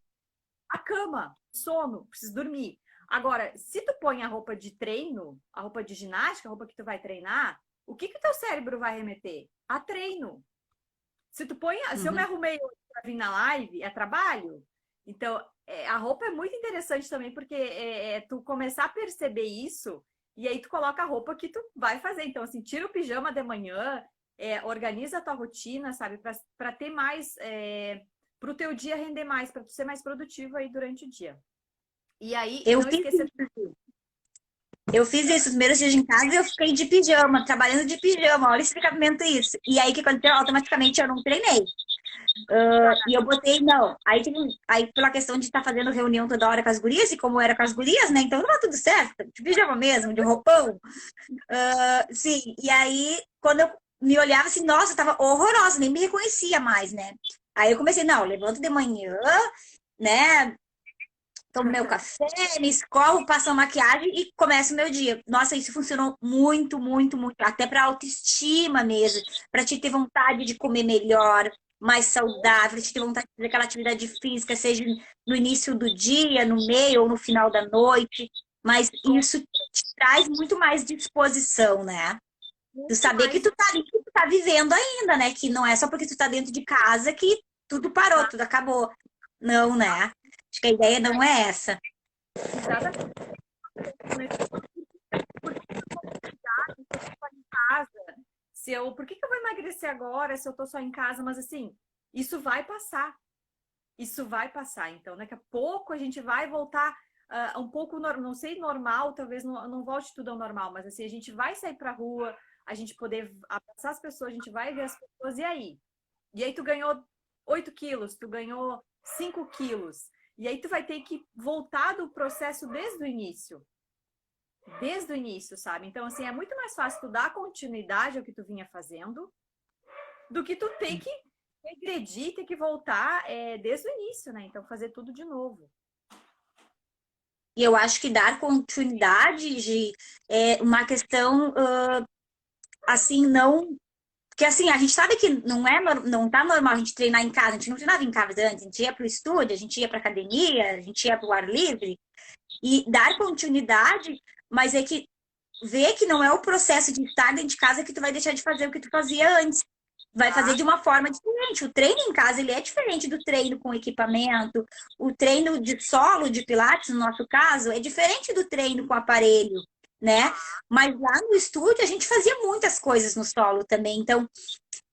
Speaker 2: A cama, sono, precisa dormir. Agora, se tu põe a roupa de treino, a roupa de ginástica, a roupa que tu vai treinar, o que o teu cérebro vai remeter? A treino. Se eu me
Speaker 1: Uhum.
Speaker 2: arrumei hoje para vir na live, é trabalho. Então, a roupa é muito interessante também, porque tu começar a perceber isso, e aí tu coloca a roupa que tu vai fazer. Então, assim, tira o pijama de manhã, organiza a tua rotina, sabe? Para ter mais, para o teu dia render mais, para tu ser mais produtivo aí durante o dia. E aí,
Speaker 1: Eu
Speaker 2: não
Speaker 1: fiz
Speaker 2: esquecer.
Speaker 1: isso. Eu fiz isso, os primeiros dias em casa e eu fiquei de pijama, trabalhando de pijama. Olha esse tratamento isso. E aí, o que aconteceu? Automaticamente eu não treinei. E eu botei, não. Aí, pela questão de estar fazendo reunião toda hora com as gurias, e como era com as gurias, né? Então, não tudo certo. De pijama mesmo, de roupão. Sim, e aí, quando eu me olhava assim, nossa, eu tava horrorosa, nem me reconhecia mais, né? Aí eu comecei, não, levanto de manhã, né? Tomo meu café, me escovo, passo a maquiagem e começo o meu dia. Nossa, isso funcionou muito, muito, muito. Até pra autoestima mesmo. Pra te ter vontade de comer melhor, mais saudável, pra te ter vontade de fazer aquela atividade física, seja no início do dia, no meio ou no final da noite. Mas isso traz muito mais disposição, né? Tu
Speaker 2: Muito
Speaker 1: saber que
Speaker 2: mais.
Speaker 1: tu tá ali, que tu tá vivendo ainda, né? Que não é só porque tu tá dentro de casa que tudo parou, tudo acabou. Não, né? Acho que a ideia não é essa.
Speaker 2: Exatamente. Por que eu vou cuidar se eu tô só em casa? Por que que eu vou emagrecer agora se eu tô só em casa? Mas assim, isso vai passar. Isso vai passar. Então, daqui a pouco a gente vai voltar um pouco, não sei, normal, talvez não volte tudo ao normal, mas assim, a gente vai sair pra rua, a gente poder abraçar as pessoas, a gente vai ver as pessoas, e aí? E aí tu ganhou 8 quilos, tu ganhou 5 quilos. E aí tu vai ter que voltar do processo desde o início. Desde o início, sabe? Então, assim, é muito mais fácil tu dar continuidade ao que tu vinha fazendo do que tu ter que regredir, ter que voltar desde o início, né? Então, fazer tudo de novo.
Speaker 1: E eu acho que dar continuidade de é uma questão assim, não. Porque assim, a gente sabe que não é não tá normal a gente treinar em casa, a gente não treinava em casa antes, a gente ia para o estúdio, a gente ia para academia, a gente ia para o ar livre e dar continuidade, mas é que ver que não é o processo de estar dentro de casa que tu vai deixar de fazer o que tu fazia antes. Vai fazer
Speaker 2: Tá?
Speaker 1: de uma forma diferente. O treino em casa ele é diferente do treino com equipamento. O treino de solo de pilates, no nosso caso, é diferente do treino com aparelho, né? Mas lá no estúdio a gente fazia muitas coisas no solo também. Então,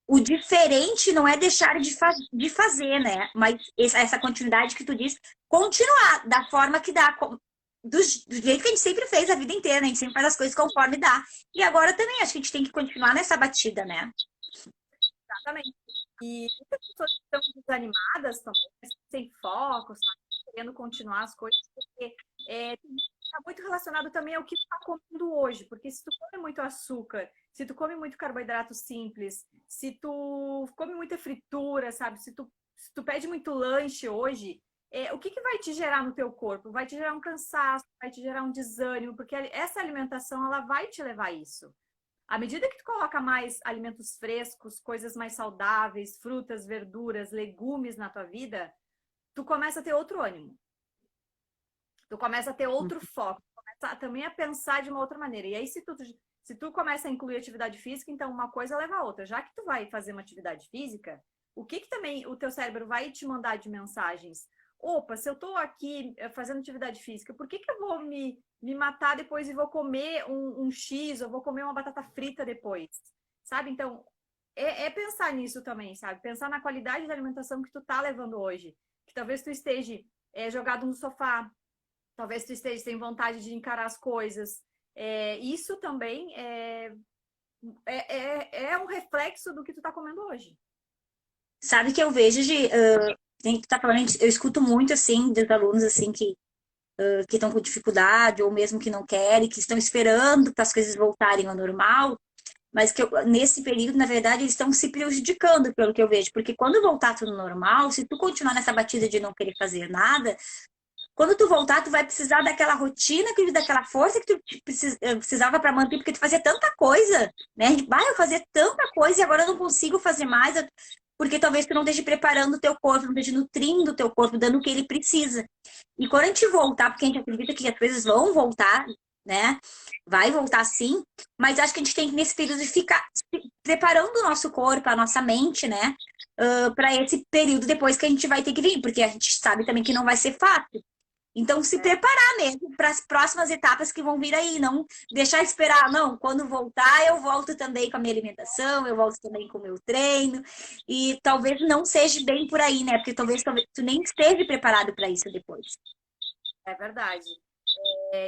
Speaker 1: o diferente não é deixar de fazer, né? Mas essa continuidade que tu diz, continuar da forma que dá, do jeito que a gente sempre fez a vida inteira, né? A gente sempre faz as coisas conforme dá. E agora também, acho que a gente tem que continuar nessa batida, né?
Speaker 2: Exatamente. E muitas pessoas estão desanimadas também, sem foco, sabe? Querendo continuar as coisas, porque está muito relacionado também ao que tu está comendo hoje. Porque se tu come muito açúcar, se tu come muito carboidrato simples, se tu come muita fritura, sabe? Se tu pede muito lanche hoje, o que que vai te gerar no teu corpo? Vai te gerar um cansaço, vai te gerar um desânimo, porque essa alimentação, ela vai te levar a isso. À medida que tu coloca mais alimentos frescos, coisas mais saudáveis, frutas, verduras, legumes na tua vida, tu começa a ter outro ânimo. Tu começa a ter outro foco, tu começa também a pensar de uma outra maneira. E aí, se tu começa a incluir atividade física, então uma coisa leva a outra. Já que tu vai fazer uma atividade física, o que que também o teu cérebro vai te mandar de mensagens? Opa, se eu tô aqui fazendo atividade física, por que que eu vou me matar depois e vou comer um X, ou vou comer uma batata frita depois? Sabe? Então, pensar nisso também, sabe? Pensar na qualidade da alimentação que tu tá levando hoje. Que talvez tu esteja jogado no sofá, talvez tu esteja sem vontade de encarar as coisas. Isso também é um reflexo do que tu tá comendo hoje.
Speaker 1: Sabe que eu vejo de. Tem que tá falando, eu escuto muito assim dos alunos assim que estão com dificuldade ou mesmo que não querem, que estão esperando para as coisas voltarem ao normal, mas que nesse período, na verdade, eles estão se prejudicando, pelo que eu vejo, porque quando voltar tudo normal, se tu continuar nessa batida de não querer fazer nada, quando tu voltar, tu vai precisar daquela rotina, daquela força que tu precisava para manter, porque tu fazia tanta coisa, né? Eu fazia tanta coisa e agora eu não consigo fazer mais, porque talvez tu não esteja preparando o teu corpo, não esteja nutrindo o teu corpo, dando o que ele precisa. E quando a gente voltar, porque a gente acredita que as coisas vão voltar, né? Vai voltar sim, mas acho que a gente tem que, nesse período, ficar preparando o nosso corpo, a nossa mente, né? Para esse período depois que a gente vai ter que vir, porque a gente sabe também que não vai ser fácil. Então, se preparar mesmo para as próximas etapas que vão vir aí, não deixar esperar, não, quando voltar, eu volto também com a minha alimentação, eu volto também com o meu treino, e talvez não seja bem por aí, né? Porque talvez tu nem esteja preparado para isso depois.
Speaker 2: É verdade.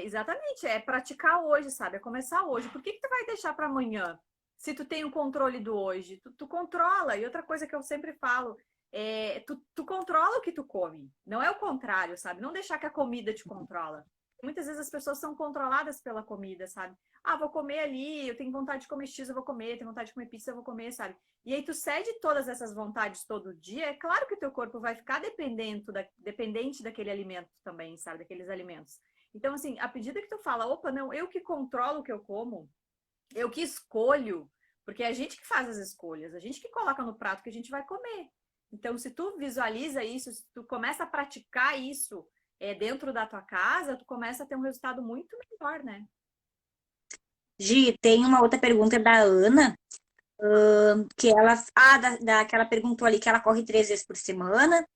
Speaker 2: Exatamente, é praticar hoje, sabe? É começar hoje. Por que que tu vai deixar para amanhã? Se tu tem o controle do hoje, tu controla. E outra coisa que eu sempre falo tu controla o que tu come. Não é o contrário, sabe? Não deixar que a comida te controla. Muitas vezes as pessoas são controladas pela comida, sabe? Ah, vou comer ali, eu tenho vontade de comer X, eu vou comer, tenho vontade de comer pizza, eu vou comer, sabe? E aí tu cede todas essas vontades todo dia, é claro que o teu corpo vai ficar dependente daquele alimento também, sabe? Daqueles alimentos. Então, assim, à medida que tu fala, opa, não, eu que controlo o que eu como, eu que escolho, porque é a gente que faz as escolhas, a gente que coloca no prato que a gente vai comer. Então, se tu visualiza isso, se tu começa a praticar isso dentro da tua casa, tu começa a ter um resultado muito melhor, né?
Speaker 1: Gi, tem uma outra pergunta da Ana, que ela, que ela perguntou ali que ela corre 3 vezes por semana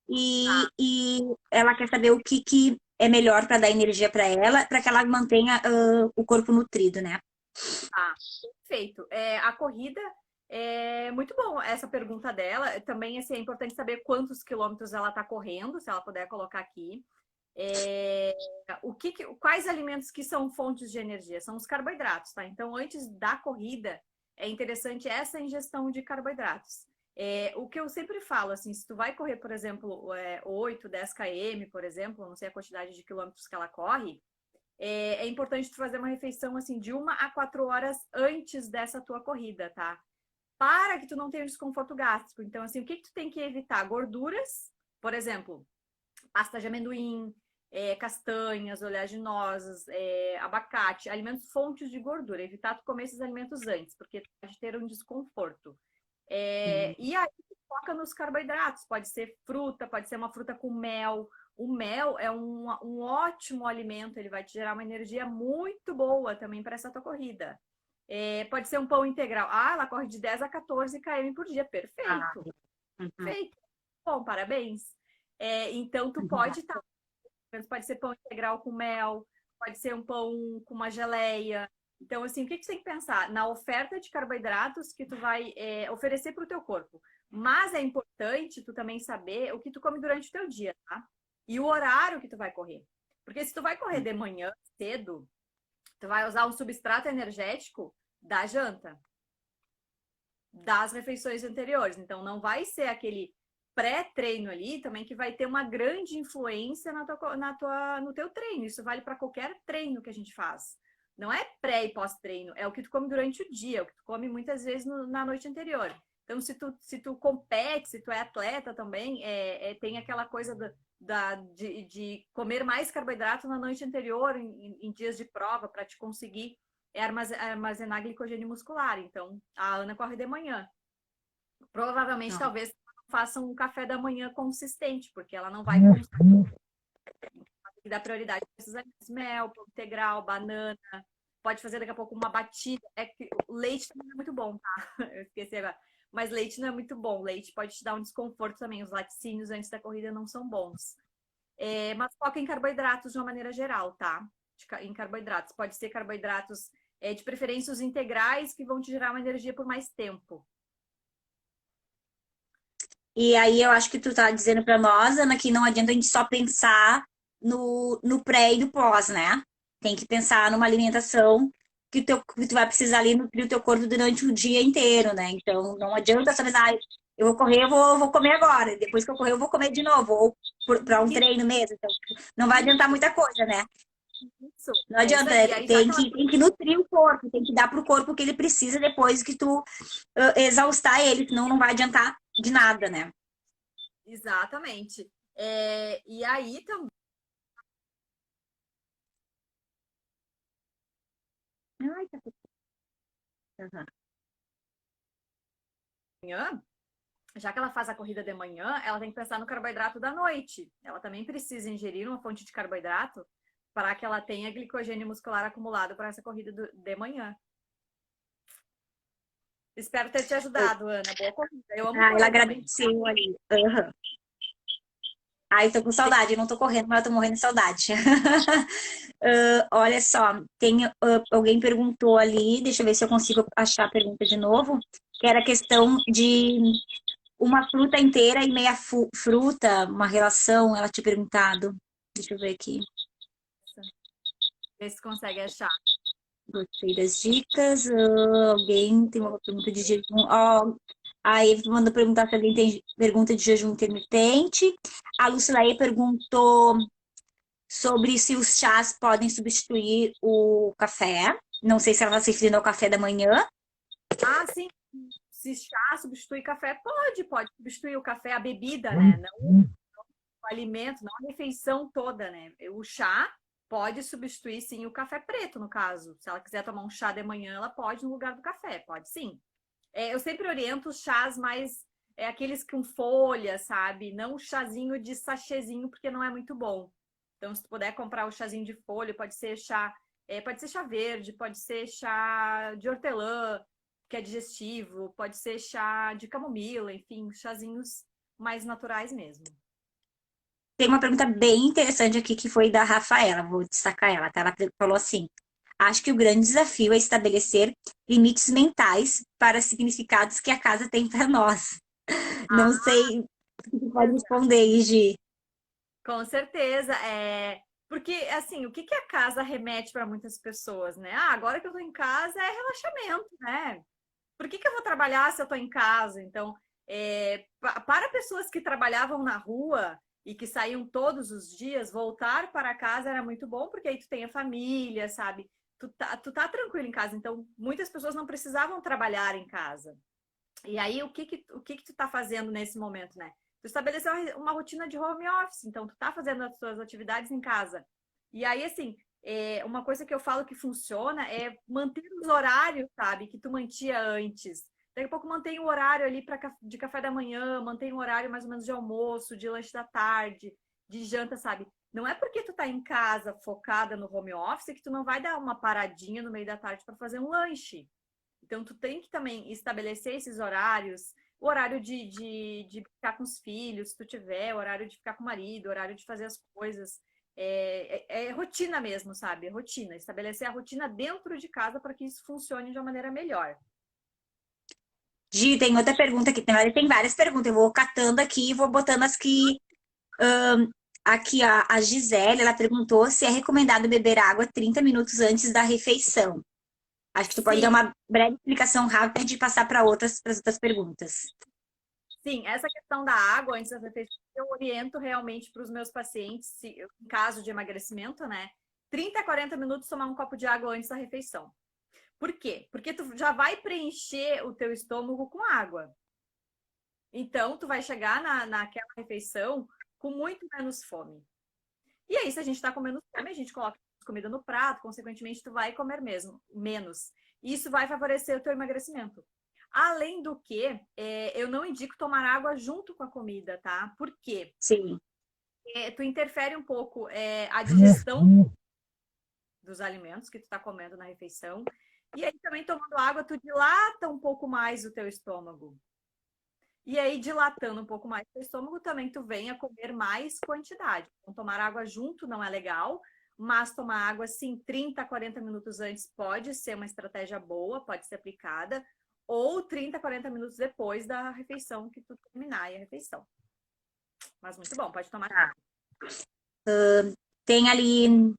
Speaker 1: e ela quer saber o que, que é melhor para dar energia para ela, para que ela mantenha o corpo nutrido, né?
Speaker 2: Tá, perfeito. A corrida é muito bom essa pergunta dela. Também assim, é importante saber quantos quilômetros ela está correndo, se ela puder colocar aqui. É, quais alimentos que são fontes de energia? São os carboidratos, tá? Então, antes da corrida, é interessante essa ingestão de carboidratos. O que eu sempre falo, assim, se tu vai correr, por exemplo, 8, 10 km, por exemplo, não sei a quantidade de quilômetros que ela corre, é importante tu fazer uma refeição assim de 1 a 4 horas antes dessa tua corrida, tá? Para que tu não tenha desconforto gástrico. Então, assim, o que tu tem que evitar? Gorduras, por exemplo, pasta de amendoim, castanhas, oleaginosas, abacate, alimentos fontes de gordura. Evitar tu comer esses alimentos antes, porque tu pode ter um desconforto. E aí foca nos carboidratos, pode ser fruta, pode ser uma fruta com mel. O mel é um ótimo alimento, ele vai te gerar uma energia muito boa também para essa tua corrida. Pode ser um pão integral. Ah, ela corre de 10 a 14 km por dia.
Speaker 1: Ah,
Speaker 2: Perfeito,
Speaker 1: uhum,
Speaker 2: perfeito. Bom, parabéns. Então, tu pode estar. Pode ser pão integral com mel, pode ser um pão com uma geleia. Então, assim, o que você tem que pensar? Na oferta de carboidratos que tu vai oferecer para o teu corpo. Mas é importante tu também saber o que tu come durante o teu dia, tá? E o horário que tu vai correr. Porque se tu vai correr de manhã, cedo, tu vai usar um substrato energético da janta, das refeições anteriores. Então, não vai ser aquele pré-treino ali também que vai ter uma grande influência no teu treino. Isso vale para qualquer treino que a gente faz. Não é pré e pós-treino, é o que tu come durante o dia, o que tu come muitas vezes na noite anterior. Então, se tu compete, se tu é atleta também, tem aquela coisa de comer mais carboidrato na noite anterior, em dias de prova, para te conseguir armazenar glicogênio muscular. Então, a Ana corre de manhã. Provavelmente,
Speaker 1: tá.
Speaker 2: talvez faça um café da manhã consistente, porque ela não vai consumir. Tem que dar prioridade para esses alimentos. Mel, pão integral, banana. Pode fazer daqui a pouco uma batida. O leite também é muito bom, tá? Eu esqueci agora. Mas leite não é muito bom. Leite pode te dar um desconforto também. Os laticínios antes da corrida não são bons. Mas foca em carboidratos de uma maneira geral, tá? Em carboidratos. Pode ser carboidratos, de preferência os integrais, que vão te gerar uma energia por mais tempo.
Speaker 1: E aí eu acho que tu tá dizendo para nós, Ana, que não adianta a gente só pensar no pré e no pós, né? Tem que pensar numa alimentação que tu vai precisar ali nutrir o teu corpo durante o dia inteiro, né? Então não adianta só pensar, eu vou correr, eu vou comer agora. Depois que eu correr, eu vou comer de novo, ou para um treino mesmo. Então, tipo, não vai adiantar muita coisa, né?
Speaker 2: Isso,
Speaker 1: Não
Speaker 2: é isso
Speaker 1: adianta,
Speaker 2: aí. Aí, já que ela
Speaker 1: tem que nutrir o corpo, tem que dar pro corpo o que ele precisa depois que tu exaustar ele, senão não vai adiantar de nada, né?
Speaker 2: Exatamente. E aí também,
Speaker 1: Ai, tá tudo.
Speaker 2: já que ela faz a corrida de manhã, ela tem que pensar no carboidrato da noite. Ela também precisa ingerir uma fonte de carboidrato para que ela tenha glicogênio muscular acumulado para essa corrida de manhã. Espero ter te ajudado, Ana. Boa corrida. Eu amo
Speaker 1: Ah, ela
Speaker 2: correr também.
Speaker 1: agradeceu ali. Uhum. Ai, tô com saudade, não tô correndo, mas eu tô morrendo de saudade. Olha só, tem, alguém perguntou ali, deixa eu ver se eu consigo achar a pergunta de novo, que era a questão de uma fruta inteira e meia fruta, uma relação, ela tinha perguntado. Deixa eu ver aqui.
Speaker 2: Vê se consegue achar.
Speaker 1: Gostei das dicas. Alguém tem uma pergunta de jejum. Ó, a Eve mandou perguntar se alguém tem pergunta de jejum intermitente. A Lucilaê perguntou sobre se os chás podem substituir o café. Não sei se ela está se referindo ao café da manhã.
Speaker 2: Ah, sim. Se chá substitui café, pode substituir o café, a bebida, né? Não o alimento, não a refeição toda, né? O chá pode substituir, sim, o café preto, no caso. Se ela quiser tomar um chá de manhã, ela pode no lugar do café, pode sim. Eu sempre oriento os chás mais, aqueles com folha, sabe? Não o chazinho de sachêzinho, porque não é muito bom. Então, se tu puder comprar o chazinho de folha, pode ser chá Pode ser chá verde, pode ser chá de hortelã, que é digestivo, pode ser chá de camomila, enfim, chazinhos mais naturais mesmo.
Speaker 1: Tem uma pergunta bem interessante aqui que foi da Rafaela, vou destacar ela, tá? Ela falou assim: acho que o grande desafio é estabelecer limites mentais para significados que a casa tem para nós. Não sei se você pode responder, Igi.
Speaker 2: Com certeza, porque assim, o que que a casa remete para muitas pessoas, né? Ah, agora que eu tô em casa é relaxamento, né? Por que que eu vou trabalhar se eu tô em casa? Então, para pessoas que trabalhavam na rua e que saíam todos os dias, voltar para casa era muito bom, porque aí tu tem a família, sabe? Tu tá tranquilo em casa. Então, muitas pessoas não precisavam trabalhar em casa. E aí, o que que tu tá fazendo nesse momento, né? Tu estabeleceu uma rotina de home office, então tu tá fazendo as tuas atividades em casa. E aí, assim, uma coisa que eu falo que funciona é manter os horários, sabe? Que tu mantinha antes. Daqui a pouco mantém o horário ali de café da manhã, mantém o horário mais ou menos de almoço, de lanche da tarde, de janta, sabe? Não é porque tu tá em casa focada no home office que tu não vai dar uma paradinha no meio da tarde para fazer um lanche. Então, tu tem que também estabelecer esses horários, o horário de ficar com os filhos, se tu tiver, o horário de ficar com o marido, o horário de fazer as coisas. É rotina mesmo, sabe? É rotina. Estabelecer a rotina dentro de casa para que isso funcione de uma maneira melhor.
Speaker 1: Gi, tem outra pergunta aqui. Tem várias perguntas. Eu vou catando aqui e vou botando as que. Aqui, a Gisele, ela perguntou se é recomendado beber água 30 minutos antes da refeição. Acho que tu pode dar
Speaker 2: Sim,
Speaker 1: uma breve explicação rápida de passar para as outras perguntas.
Speaker 2: sim. Essa questão da água antes da refeição, eu oriento realmente para os meus pacientes, em caso de emagrecimento, né? 30 a 40 minutos tomar um copo de água antes da refeição. Por quê? Porque tu já vai preencher o teu estômago com água. Então, tu vai chegar naquela refeição com muito menos fome. E aí, se a gente está comendo fome, a gente coloca comida no prato, consequentemente, tu vai comer mesmo, menos. Isso vai favorecer o teu emagrecimento. Além do que, eu não indico tomar água junto com a comida, tá? Por quê?
Speaker 1: Sim.
Speaker 2: Tu interfere um pouco a digestão dos alimentos que tu está comendo na refeição. E aí, também tomando água, tu dilata um pouco mais o teu estômago. E aí, dilatando um pouco mais o estômago, também tu vem a comer mais quantidade. Então, tomar água junto não é legal, mas tomar água, assim, 30, 40 minutos antes pode ser uma estratégia boa, pode ser aplicada, ou 30, 40 minutos depois da refeição, que tu terminar a refeição. Mas muito bom, pode tomar.
Speaker 1: Tá. Tem ali.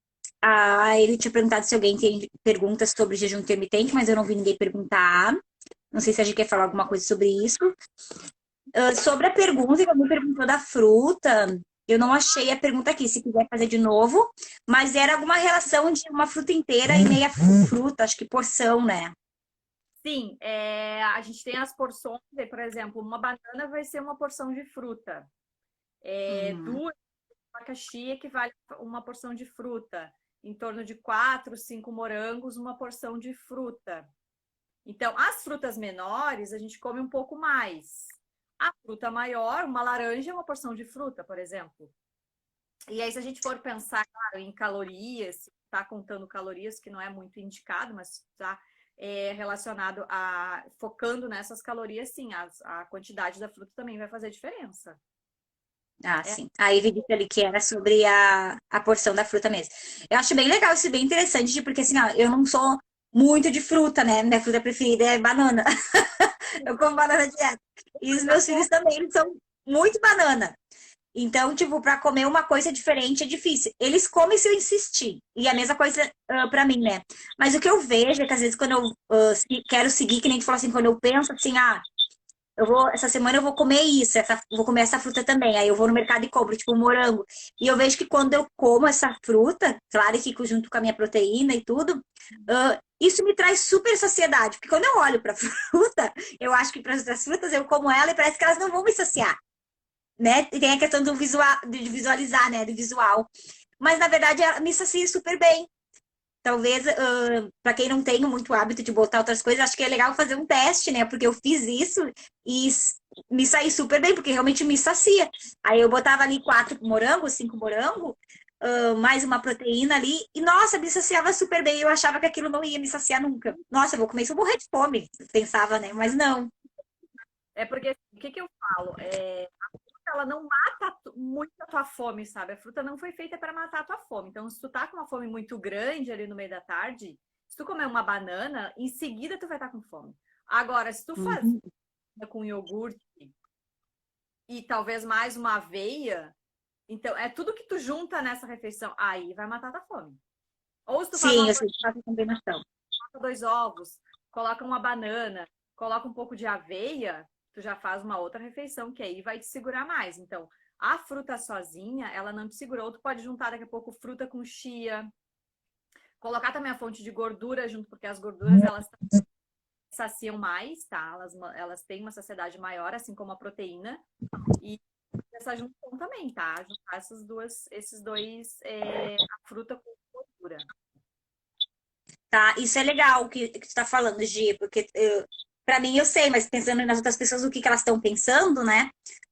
Speaker 1: Ele tinha perguntado se alguém tem perguntas sobre jejum intermitente, mas eu não vi ninguém perguntar. Não sei se a gente quer falar alguma coisa sobre isso. Sobre a pergunta que alguém perguntou da fruta, eu não achei a pergunta aqui, se quiser fazer de novo, mas era alguma relação de uma fruta inteira e meia fruta, acho que porção, né?
Speaker 2: Sim, a gente tem as porções, por exemplo, uma banana vai ser uma porção de fruta.
Speaker 1: Uhum.
Speaker 2: Duas abacaxi equivale a uma porção de fruta. Em torno de 4, 5 morangos, uma porção de fruta. Então, as frutas menores, a gente come um pouco mais. A fruta maior, uma laranja, é uma porção de fruta, por exemplo. E aí, se a gente for pensar, claro, em calorias, está contando calorias, que não é muito indicado, mas está relacionado a focando nessas calorias, sim, a quantidade da fruta também vai fazer diferença.
Speaker 1: Ah, sim. A Ivy disse ali que era sobre a porção da fruta mesmo. Eu acho bem legal isso, bem interessante, porque assim, ó, eu não sou muito de fruta, né? Minha fruta preferida é banana. Eu como banana direto. E os meus filhos também, eles são muito banana. Então, tipo, para comer uma coisa diferente é difícil. Eles comem se eu insistir. E a mesma coisa para mim, né? Mas o que eu vejo é que às vezes quando eu quero seguir, que nem tu falou assim, quando eu penso assim, essa semana eu vou comer isso, vou comer essa fruta também. Aí eu vou no mercado e compro, tipo, um morango. E eu vejo que quando eu como essa fruta, claro que junto com a minha proteína e tudo, isso me traz super saciedade. Porque quando eu olho pra fruta, eu acho que para as outras frutas eu como ela e parece que elas não vão me saciar, né? E tem a questão do visual, de visualizar, né? Do visual. Mas na verdade ela me sacia super bem. Talvez, para quem não tem muito hábito de botar outras coisas, acho que é legal fazer um teste, né? Porque eu fiz isso e me saí super bem, porque realmente me sacia. Aí eu botava ali 4 morangos, 5 morangos, mais uma proteína ali, e nossa, me saciava super bem. Eu achava que aquilo não ia me saciar nunca. Nossa, eu vou comer isso, eu vou morrer de fome. Pensava, né? Mas não.
Speaker 2: É porque, o que que eu falo? Ela não mata muito a tua fome, sabe? A fruta não foi feita para matar a tua fome. Então, se tu tá com uma fome muito grande ali no meio da tarde, se tu comer uma banana, em seguida tu vai estar com fome. Agora, se tu faz
Speaker 1: Uhum.
Speaker 2: com iogurte e talvez mais uma aveia, então é tudo que tu junta nessa refeição, aí vai matar a tua fome. Ou se tu faz
Speaker 1: Sim,
Speaker 2: uma
Speaker 1: eu sei que faz a combinação.
Speaker 2: coloca 2 ovos, coloca uma banana, coloca um pouco de aveia, tu já faz uma outra refeição que aí vai te segurar mais. Então, a fruta sozinha, ela não te segura. Ou tu pode juntar daqui a pouco fruta com chia, colocar também a fonte de gordura junto, porque as gorduras elas saciam mais, tá? Elas têm uma saciedade maior, assim como a proteína. E essa junção também, tá? Juntar esses dois, a fruta com gordura.
Speaker 1: Tá? Isso é legal que tu tá falando, Gi, porque para mim eu sei, mas pensando nas outras pessoas, o que elas estão pensando, né?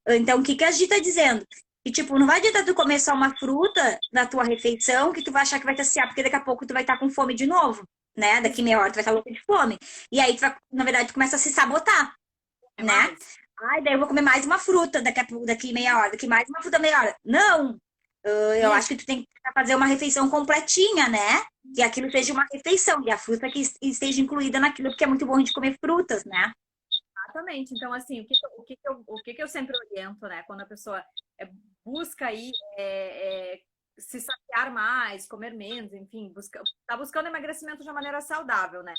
Speaker 1: Então, o que a Gi tá dizendo? Que, tipo, não vai adiantar tu comer só uma fruta na tua refeição que tu vai achar que vai te saciar, porque daqui a pouco tu vai estar com fome de novo, né? Daqui meia hora tu vai estar louco de fome. E aí tu vai, na verdade, tu começa a se sabotar,
Speaker 2: É
Speaker 1: né?
Speaker 2: mais?
Speaker 1: Ai, daí eu vou comer mais uma fruta daqui meia hora, daqui mais uma fruta meia hora. Não! Eu acho
Speaker 2: Isso.
Speaker 1: que tu tem que fazer uma refeição completinha, né? Que aquilo seja uma refeição e a fruta que esteja incluída naquilo, porque é muito bom a gente comer frutas, né?
Speaker 2: Exatamente. Então, assim, o que que eu sempre oriento, né? Quando a pessoa busca aí se saciar mais, comer menos, enfim, tá buscando emagrecimento de uma maneira saudável, né?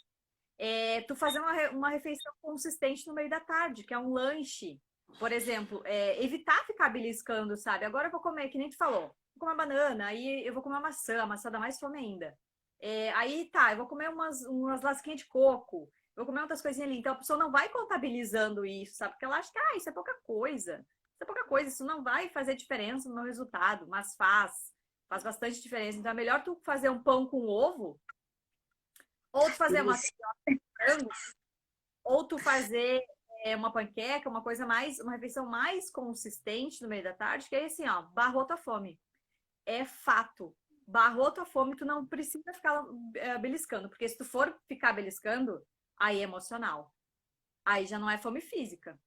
Speaker 2: Tu fazer uma refeição consistente no meio da tarde, que é um lanche. Por exemplo, evitar ficar beliscando, sabe? Agora eu vou comer, que nem tu falou, vou comer uma banana, aí eu vou comer uma maçã, a maçã dá mais fome ainda. Aí tá, eu vou comer umas lasquinhas de coco, eu vou comer outras coisinhas ali. Então a pessoa não vai contabilizando isso, sabe? Porque ela acha que isso é pouca coisa. Isso é pouca coisa, isso não vai fazer diferença no meu resultado, mas faz bastante diferença. Então é melhor tu fazer um pão com ovo, ou tu fazer uma
Speaker 1: Delícia.
Speaker 2: frango, ou tu fazer uma panqueca, uma refeição mais consistente no meio da tarde, que é assim, ó, barrou tua fome. É fato. Barrou tua fome, tu não precisa ficar beliscando, porque se tu for ficar beliscando, aí é emocional. Aí já não é fome física.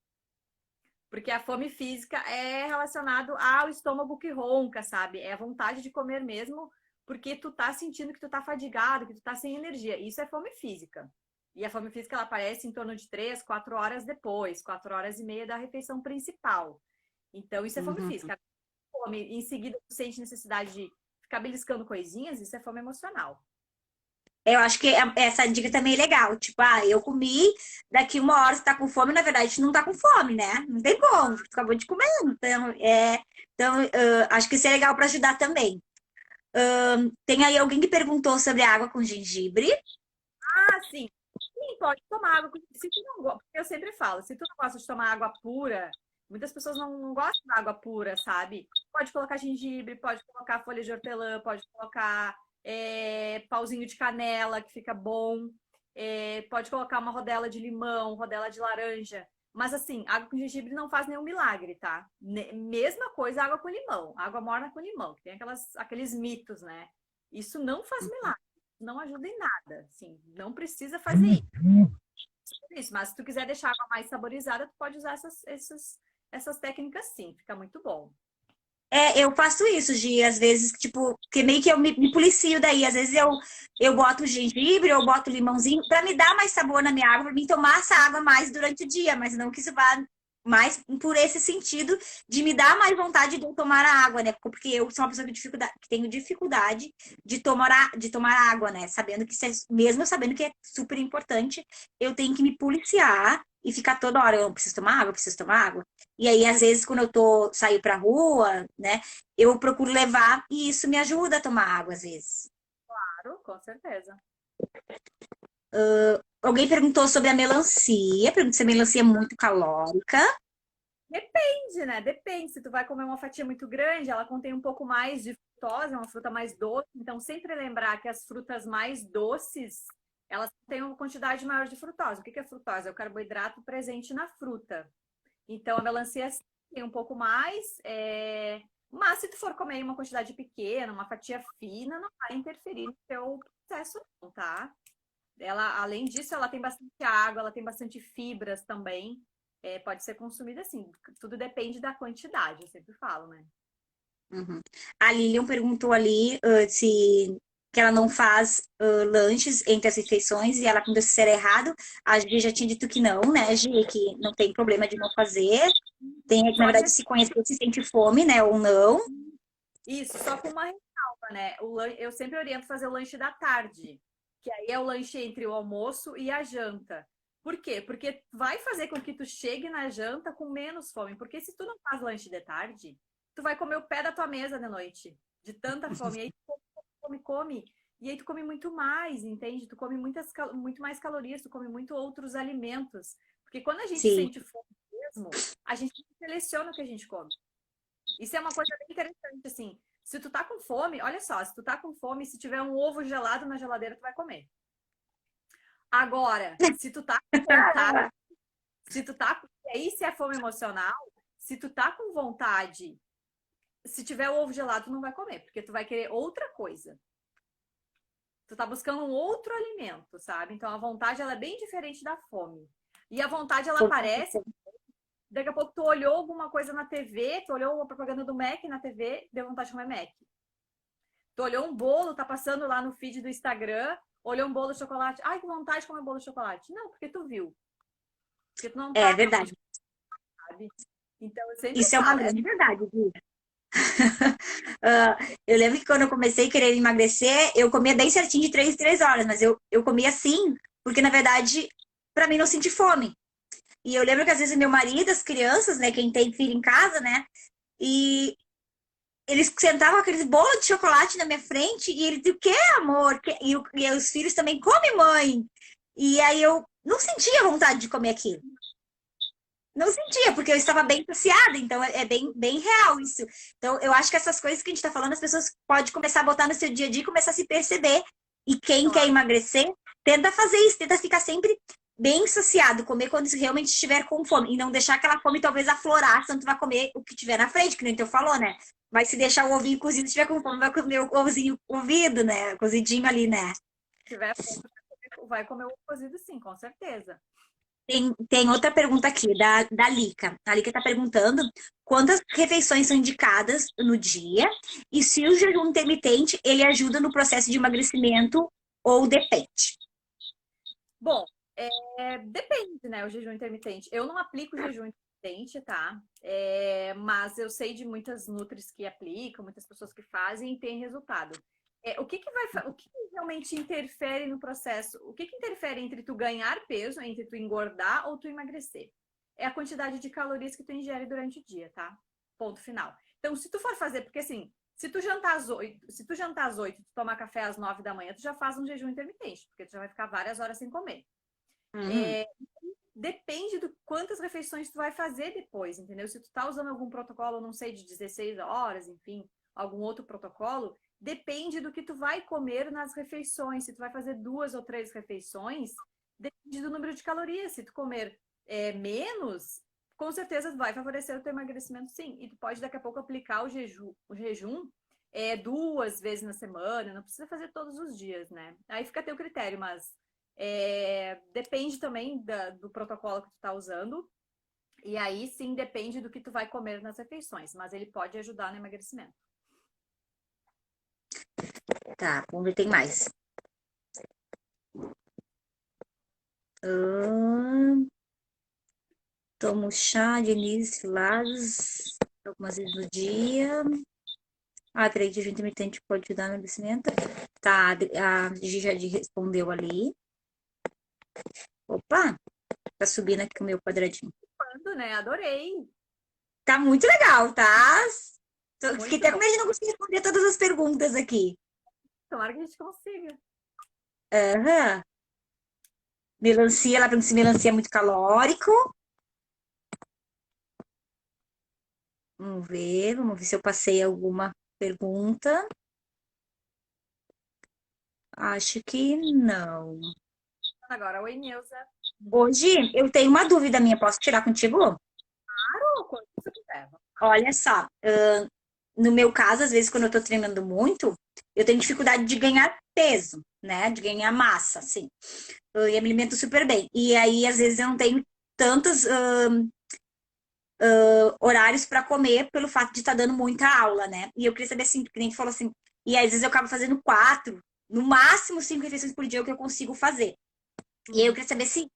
Speaker 2: Porque a fome física é relacionado ao estômago que ronca, sabe? É a vontade de comer mesmo, porque tu tá sentindo que tu tá fadigado, que tu tá sem energia. Isso é fome física. E a fome física ela aparece em torno de 3, 4 horas depois, 4 horas e meia da refeição principal. Então, isso é fome
Speaker 1: Uhum.
Speaker 2: física. Fome, em seguida, tu sente necessidade de ficar beliscando coisinhas, isso é fome emocional.
Speaker 1: Eu acho que essa dica também é legal. Tipo, eu comi, daqui uma hora você tá com fome, na verdade, tu não tá com fome, né? Não tem como, tu acabou de comer. Então, acho que isso é legal para ajudar também. Tem aí alguém que perguntou sobre a água com gengibre.
Speaker 2: Ah, sim. Sim, pode tomar água. Se tu não gosta, eu sempre falo, se tu não gosta de tomar água pura, muitas pessoas não gostam da água pura, sabe? Pode colocar gengibre, pode colocar folha de hortelã, pode colocar pauzinho de canela, que fica bom. Pode colocar uma rodela de limão, rodela de laranja. Mas assim, água com gengibre não faz nenhum milagre, tá? Mesma coisa água com limão, água morna com limão, que tem aqueles mitos, né? Isso não faz milagre, não ajuda em nada, assim, não precisa fazer isso, mas se tu quiser deixar a água mais saborizada, tu pode usar essas técnicas sim, fica muito bom.
Speaker 1: Eu faço isso, Gi, às vezes, tipo, que meio que eu me policio daí. Às vezes eu boto gengibre, eu boto limãozinho, para me dar mais sabor na minha água, para mim tomar essa água mais durante o dia, mas não que isso vá mais por esse sentido de me dar mais vontade de eu tomar a água, né? Porque eu sou uma pessoa que tenho dificuldade de tomar água, né? Sabendo que mesmo sabendo que é super importante, eu tenho que me policiar e ficar toda hora, eu preciso tomar água, eu preciso tomar água. E aí, às vezes, quando saio pra rua, né, eu procuro levar e isso me ajuda a tomar água, às vezes.
Speaker 2: Claro, com certeza.
Speaker 1: Alguém perguntou sobre a melancia, perguntou se a melancia é muito calórica.
Speaker 2: Depende, né? Depende. Se tu vai comer uma fatia muito grande, ela contém um pouco mais de frutose, é uma fruta mais doce. Então, sempre lembrar que as frutas mais doces, elas têm uma quantidade maior de frutose. O que é frutose? É o carboidrato presente na fruta. Então, a melancia tem um pouco mais, Mas se tu for comer em uma quantidade pequena, uma fatia fina, não vai interferir no teu processo, não, tá? Ela, além disso, ela tem bastante água, ela tem bastante fibras também. Pode ser consumida assim. Tudo depende da quantidade, eu sempre falo, né?
Speaker 1: Uhum. A Lilian perguntou ali se que ela não faz lanches entre as refeições e ela perguntou se era errado. A Gi já tinha dito que não, né, Gi? Que não tem problema de não fazer. Tem, na
Speaker 2: Só
Speaker 1: verdade, se conhecer se sente fome, né, ou não.
Speaker 2: isso, só com uma ressalva, né? Eu sempre oriento fazer o lanche da tarde, que aí é o lanche entre o almoço e a janta. Por quê? Porque vai fazer com que tu chegue na janta com menos fome. Porque se tu não faz lanche de tarde, tu vai comer o pé da tua mesa de noite, de tanta fome. E aí tu come. E aí tu come muito mais, entende? Tu come muito mais calorias, tu come muito outros alimentos. Porque quando a gente
Speaker 1: Sim.
Speaker 2: sente fome mesmo, a gente seleciona o que a gente come. Isso é uma coisa bem interessante, assim. Se tu tá com fome, olha só, se tu tá com fome, se tiver um ovo gelado na geladeira, tu vai comer. Agora, se tu tá com vontade, se tu tá, e aí se é fome emocional, se tu tá com vontade, se tiver o ovo gelado, tu não vai comer, porque tu vai querer outra coisa. Tu tá buscando um outro alimento, sabe? Então a vontade ela é bem diferente da fome. E a vontade ela aparece, daqui a pouco tu olhou alguma coisa na TV, tu olhou a propaganda do Mac na TV, deu vontade de comer Mac. Tu olhou um bolo, tá passando lá no feed do Instagram, olhou um bolo de chocolate. Ai, que vontade de comer bolo de chocolate. Não, porque tu viu. Porque tu não
Speaker 1: É
Speaker 2: tá afim
Speaker 1: verdade.
Speaker 2: de, sabe? Então, eu sempre
Speaker 1: Isso é uma
Speaker 2: falo.
Speaker 1: grande verdade, Gi. Eu lembro que quando eu comecei a querer emagrecer, eu comia bem certinho de 3 em 3 horas, mas eu comia assim, porque na verdade, pra mim não sentir fome. E eu lembro que às vezes meu marido, as crianças, né, quem tem filho em casa, né, e eles sentavam aqueles bolos de chocolate na minha frente e ele dizia, o que, amor? E os filhos também, come, mãe. E aí eu não sentia vontade de comer aquilo. Não sentia, porque eu estava bem saciada, então é bem, bem real isso. Então, eu acho que essas coisas que a gente está falando, as pessoas podem começar a botar no seu dia a dia e começar a se perceber. E quem quer
Speaker 2: Claro,
Speaker 1: emagrecer, tenta fazer isso, tenta ficar sempre bem saciado, comer quando realmente estiver com fome. E não deixar aquela fome talvez aflorar, senão tu vai comer o que tiver na frente, que nem tu falou, né? Mas se deixar o ovinho cozido, se tiver com fome, vai comer o ovinho cozido, né? Cozidinho ali, né?
Speaker 2: se tiver fome, vai comer o cozido sim, com certeza.
Speaker 1: Tem outra pergunta aqui, da Lica. A Lica está perguntando quantas refeições são indicadas no dia e se o jejum intermitente ele ajuda no processo de emagrecimento ou depende.
Speaker 2: Bom, depende, né, o jejum intermitente. Eu não aplico jejum intermitente, tá? Mas eu sei de muitas nutris que aplicam, muitas pessoas que fazem e tem resultado. O que realmente interfere no processo? O que interfere entre tu ganhar peso, entre tu engordar ou tu emagrecer? É a quantidade de calorias que tu ingere durante o dia, tá? Ponto final. Então, se tu for fazer, porque assim, se tu jantar às 8, tu tomar café às 9 da manhã, tu já faz um jejum intermitente, porque tu já vai ficar várias horas sem comer.
Speaker 1: Uhum.
Speaker 2: Depende do quantas refeições tu vai fazer depois, entendeu? Se tu tá usando algum protocolo, não sei, de 16 horas, enfim, algum outro protocolo, depende do que tu vai comer nas refeições. Se tu vai fazer 2 ou 3 refeições, depende do número de calorias. Se tu comer menos, com certeza vai favorecer o teu emagrecimento, sim. E tu pode daqui a pouco aplicar o jejum 2 vezes na semana, não precisa fazer todos os dias, né? Aí fica a teu critério, mas depende também do protocolo que tu tá usando. E aí sim depende do que tu vai comer nas refeições, mas ele pode ajudar no emagrecimento.
Speaker 1: Tá, vamos ver, tem mais. Ahn, tomo chá de início, lados, algumas vezes no dia. Ah, peraí, jejum intermitente pode ajudar no emagrecimento. Tá, a Gigi já respondeu ali. Opa, tá subindo aqui o meu quadradinho.
Speaker 2: Quando, né? Adorei.
Speaker 1: Tá muito legal, tá? Fiquei
Speaker 2: Muito
Speaker 1: até com
Speaker 2: bom.
Speaker 1: medo de não conseguir responder todas as perguntas aqui.
Speaker 2: Tomara que a gente consiga.
Speaker 1: Aham. Melancia, ela pergunta se melancia é muito calórico. Vamos ver se eu passei alguma pergunta. Acho que não.
Speaker 2: Agora, oi, Neuza.
Speaker 1: Hoje eu tenho uma dúvida minha, posso tirar contigo?
Speaker 2: Claro, quando você quiser.
Speaker 1: Olha só, no meu caso, às vezes, quando eu tô treinando muito, eu tenho dificuldade de ganhar peso, né? De ganhar massa, assim. Eu me alimento super bem. E aí, às vezes, eu não tenho tantos horários para comer pelo fato de estar dando muita aula, né? E eu queria saber, assim, que nem tu falou assim, e às vezes eu acabo fazendo 4, no máximo 5 refeições por dia é o que eu consigo fazer. E aí eu queria saber se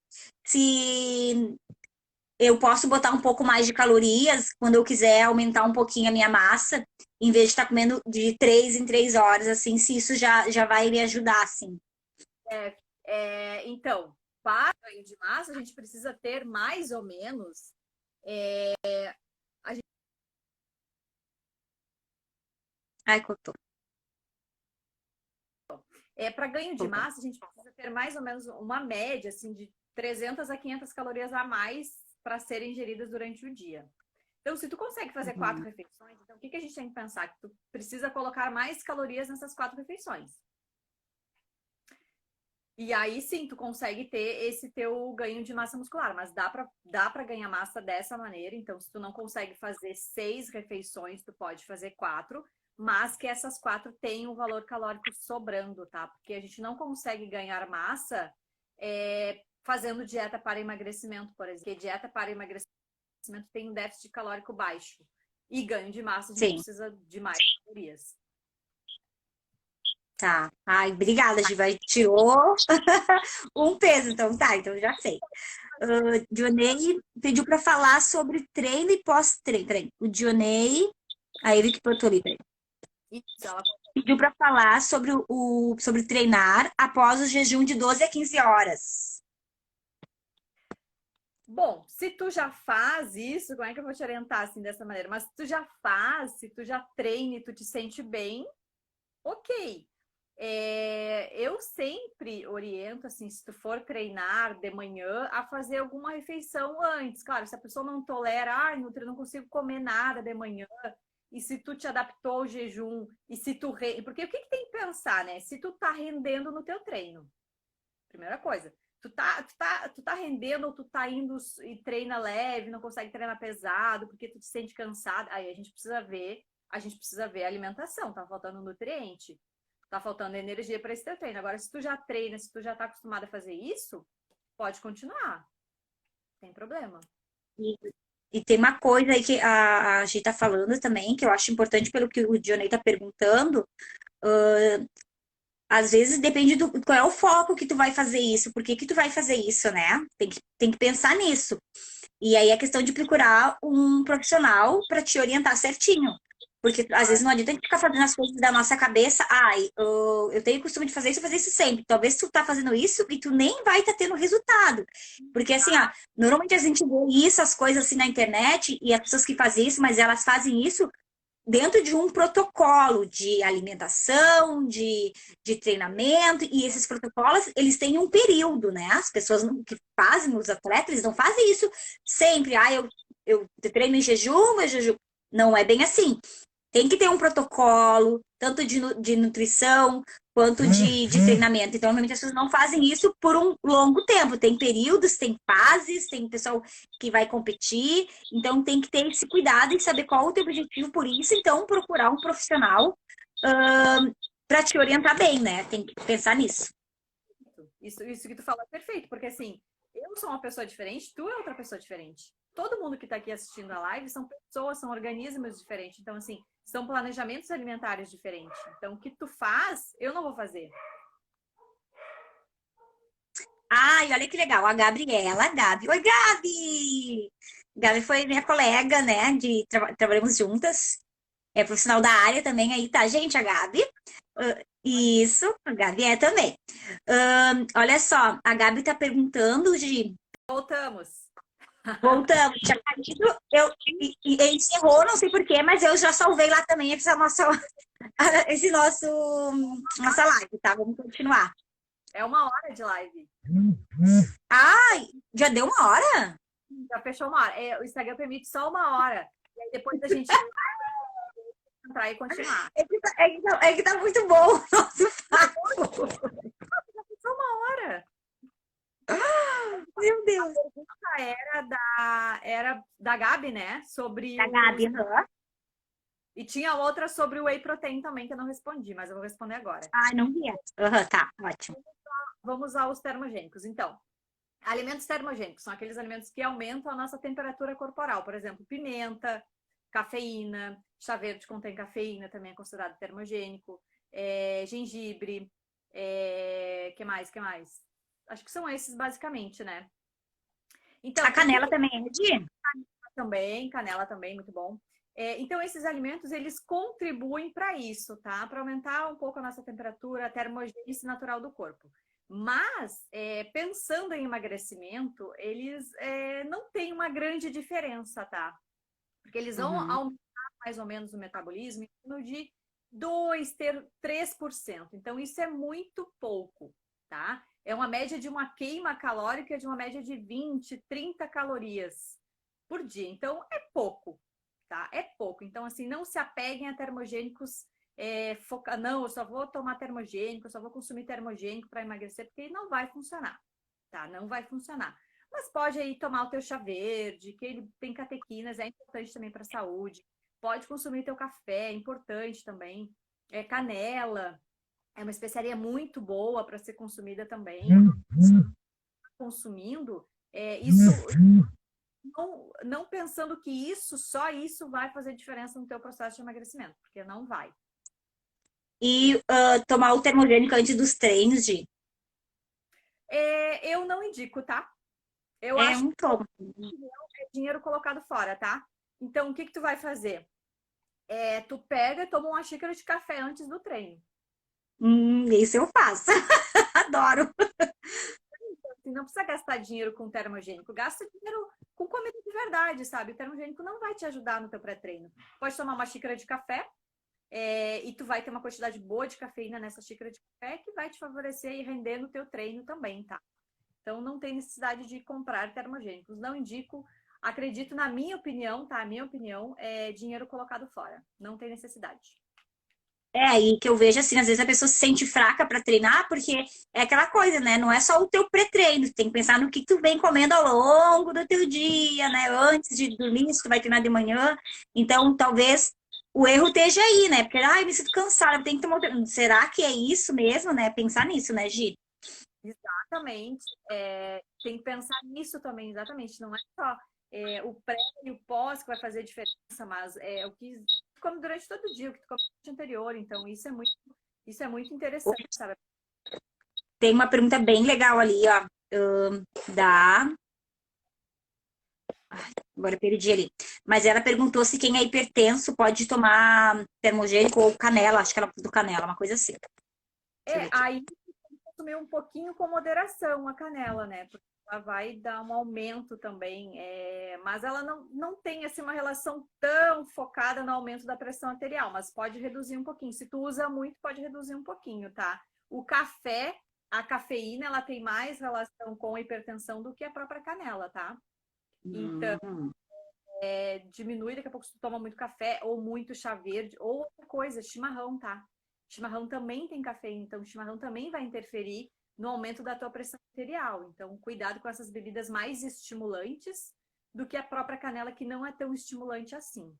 Speaker 1: eu posso botar um pouco mais de calorias quando eu quiser aumentar um pouquinho a minha massa, em vez de estar comendo de 3 em 3 horas, assim, se isso já vai me ajudar, assim.
Speaker 2: Então, para ganho de massa, a gente precisa ter mais ou menos. A gente,
Speaker 1: Ai, cortou.
Speaker 2: para ganho de
Speaker 1: Voltou.
Speaker 2: massa, a gente precisa ter mais ou menos uma média assim, de 300 a 500 calorias a mais para serem ingeridas durante o dia. Então, se tu consegue fazer 4
Speaker 1: Uhum.
Speaker 2: refeições, então o que a gente tem que pensar? Que tu precisa colocar mais calorias nessas 4 refeições. E aí sim, tu consegue ter esse teu ganho de massa muscular, mas dá para ganhar massa dessa maneira. Então, se tu não consegue fazer 6 refeições, tu pode fazer 4, mas que essas 4 tenham o valor calórico sobrando, tá? Porque a gente não consegue ganhar massa fazendo dieta para emagrecimento, por exemplo. Porque dieta para emagrecimento tem um déficit calórico baixo. E ganho de massa, a gente
Speaker 1: Sim,
Speaker 2: precisa de mais calorias.
Speaker 1: tá. Ai, obrigada, Giva. Tirou um peso, então tá, então já sei. Dionei pediu para falar sobre treino e pós-treino. Peraí, o Dionei, aí ele que botou ali, peraí.
Speaker 2: Isso, ela
Speaker 1: Pediu para falar sobre treinar após o jejum de 12 a 15 horas.
Speaker 2: Bom, se tu já faz isso, como é que eu vou te orientar assim dessa maneira? Mas se tu já faz, se tu já treina e tu te sente bem, ok. Eu sempre oriento, assim, se tu for treinar de manhã, a fazer alguma refeição antes. Claro, se a pessoa não tolera, Nutri, eu não consigo comer nada de manhã, e se tu te adaptou ao jejum, e se tu... Porque o que que tem que pensar, né? Se tu tá rendendo no teu treino. Primeira coisa. Tu tá rendendo ou tu tá indo e treina leve, não consegue treinar pesado, porque tu te sente cansado. Aí a gente precisa ver a alimentação, tá faltando nutriente, tá faltando energia para esse teu treino. Agora, se tu já treina, se tu já tá acostumado a fazer isso, pode continuar, não tem problema.
Speaker 1: E, e tem uma coisa aí que a Gi tá falando também, que eu acho importante pelo que o Dionei tá perguntando. Às vezes depende do qual é o foco que tu vai fazer isso, por que que tu vai fazer isso, né? Tem que pensar nisso. E aí é questão de procurar um profissional para te orientar certinho. Porque às vezes não adianta a gente ficar fazendo as coisas da nossa cabeça. Ai, eu tenho o costume de fazer isso, fazer isso sempre. Talvez tu tá fazendo isso e tu nem vai estar tendo resultado. Porque assim, ó, normalmente a gente vê isso, as coisas assim na internet, e as pessoas que fazem isso, mas elas fazem isso dentro de um protocolo de alimentação, de treinamento, e esses protocolos, eles têm um período, né? As pessoas que fazem, os atletas, eles não fazem isso sempre. Eu treino em jejum, eu jejum. Não é bem assim. Tem que ter um protocolo, tanto de nutrição quanto de treinamento. Então, normalmente as pessoas não fazem isso por um longo tempo. Tem períodos, tem fases, tem pessoal que vai competir. Então, tem que ter esse cuidado e saber qual o teu objetivo por isso. Então, procurar um profissional para te orientar bem, né? Tem que pensar nisso.
Speaker 2: Isso que tu falou é perfeito, porque assim, eu sou uma pessoa diferente, tu é outra pessoa diferente. Todo mundo que está aqui assistindo a live são pessoas, são organismos diferentes. Então, assim, são planejamentos alimentares diferentes. Então, o que tu faz, eu não vou fazer.
Speaker 1: Ai, olha que legal. A Gabriela, a Gabi. Oi, Gabi! Gabi foi minha colega, né? Trabalhamos juntas. É profissional da área também aí, tá, gente? A Gabi. Isso, a Gabi é também. Olha só, a Gabi tá perguntando de.
Speaker 2: Voltamos.
Speaker 1: Voltamos, tinha caído, e encerrou, não sei porquê, mas eu já salvei lá também esse nossa live, tá? Vamos continuar.
Speaker 2: É 1 hora de live.
Speaker 1: Ai, já deu 1 hora?
Speaker 2: Já fechou 1 hora. O Instagram permite só 1 hora. E aí depois a gente entrar e continuar.
Speaker 1: É que tá muito bom o nosso papo.
Speaker 2: Já fechou 1 hora.
Speaker 1: Meu Deus.
Speaker 2: Era da Gabi, né? Sobre
Speaker 1: A Gabi, aham.
Speaker 2: E tinha outra sobre o whey protein também, que eu não respondi, mas eu vou responder agora.
Speaker 1: Ah, não vi essa. Aham, tá, ótimo.
Speaker 2: Vamos aos termogênicos. Então, alimentos termogênicos são aqueles alimentos que aumentam a nossa temperatura corporal. Por exemplo, pimenta, cafeína, chá verde contém cafeína, também é considerado termogênico. Gengibre, que mais? Que mais? Acho que são esses basicamente, né? Então,
Speaker 1: A canela também é de?
Speaker 2: também, canela também, muito bom. Então, esses alimentos, eles contribuem para isso, tá? Para aumentar um pouco a nossa temperatura, a termogênese natural do corpo. Mas, pensando em emagrecimento, eles não têm uma grande diferença, tá? Porque eles vão
Speaker 1: Uhum.
Speaker 2: aumentar mais ou menos o metabolismo em torno de 2, 3%. Então, isso é muito pouco, tá? É uma média de uma queima calórica de uma média de 20, 30 calorias por dia. Então, é pouco, tá? É pouco. Então, assim, não se apeguem a termogênicos. Não, eu só vou tomar termogênico, eu só vou consumir termogênico para emagrecer, porque não vai funcionar, tá? Não vai funcionar. Mas pode aí tomar o teu chá verde, que ele tem catequinas, é importante também para a saúde. Pode consumir teu café, é importante também. Canela, é uma especiaria muito boa para ser consumida também. Consumindo, isso não pensando que só isso vai fazer diferença no teu processo de emagrecimento, porque não vai.
Speaker 1: E tomar o termogênico antes dos treinos, de?
Speaker 2: Eu não indico, tá? Eu
Speaker 1: É
Speaker 2: acho
Speaker 1: um tomo.
Speaker 2: que é dinheiro colocado fora, tá? Então, o que tu vai fazer? Tu pega e toma uma xícara de café antes do treino.
Speaker 1: Isso eu faço. Adoro.
Speaker 2: Assim, não precisa gastar dinheiro com termogênico, gasta dinheiro com comida de verdade, sabe? O termogênico não vai te ajudar no teu pré-treino. Pode tomar uma xícara de café e tu vai ter uma quantidade boa de cafeína nessa xícara de café que vai te favorecer e render no teu treino também, tá? Então não tem necessidade de comprar termogênicos. Não indico, acredito na minha opinião, tá? A minha opinião é dinheiro colocado fora. Não tem necessidade.
Speaker 1: É aí que eu vejo assim, às vezes a pessoa se sente fraca para treinar, porque é aquela coisa, né? Não é só o teu pré-treino, tu tem que pensar no que tu vem comendo ao longo do teu dia, né? Antes de dormir, se tu vai treinar de manhã. Então, talvez o erro esteja aí, né? Porque, ai, me sinto cansada, tem que tomar. Será que é isso mesmo, né? Pensar nisso, né, Gi?
Speaker 2: Exatamente. Tem que pensar nisso também, exatamente. Não é só o pré e o pós que vai fazer diferença, mas é o que tu come durante todo o dia, o que tu come no dia anterior. Então, isso é muito interessante, sabe?
Speaker 1: Tem uma pergunta bem legal ali, ó, da. Agora eu perdi ali. Mas ela perguntou se quem é hipertenso pode tomar termogênico ou canela, acho que ela do canela, uma coisa assim. Deixa eu ver aqui.
Speaker 2: Aí tem que consumir um pouquinho com moderação a canela, né? Porque ela vai dar um aumento também, mas ela não tem assim, uma relação tão focada no aumento da pressão arterial, mas pode reduzir um pouquinho. Se tu usa muito, pode reduzir um pouquinho, tá? O café, a cafeína, ela tem mais relação com a hipertensão do que a própria canela, tá? Então,
Speaker 1: Hum.
Speaker 2: diminui, daqui a pouco se tu toma muito café ou muito chá verde, ou outra coisa, chimarrão, tá? Chimarrão também tem cafeína, então chimarrão também vai interferir no aumento da tua pressão arterial. Então, cuidado com essas bebidas mais estimulantes do que a própria canela, que não é tão estimulante assim.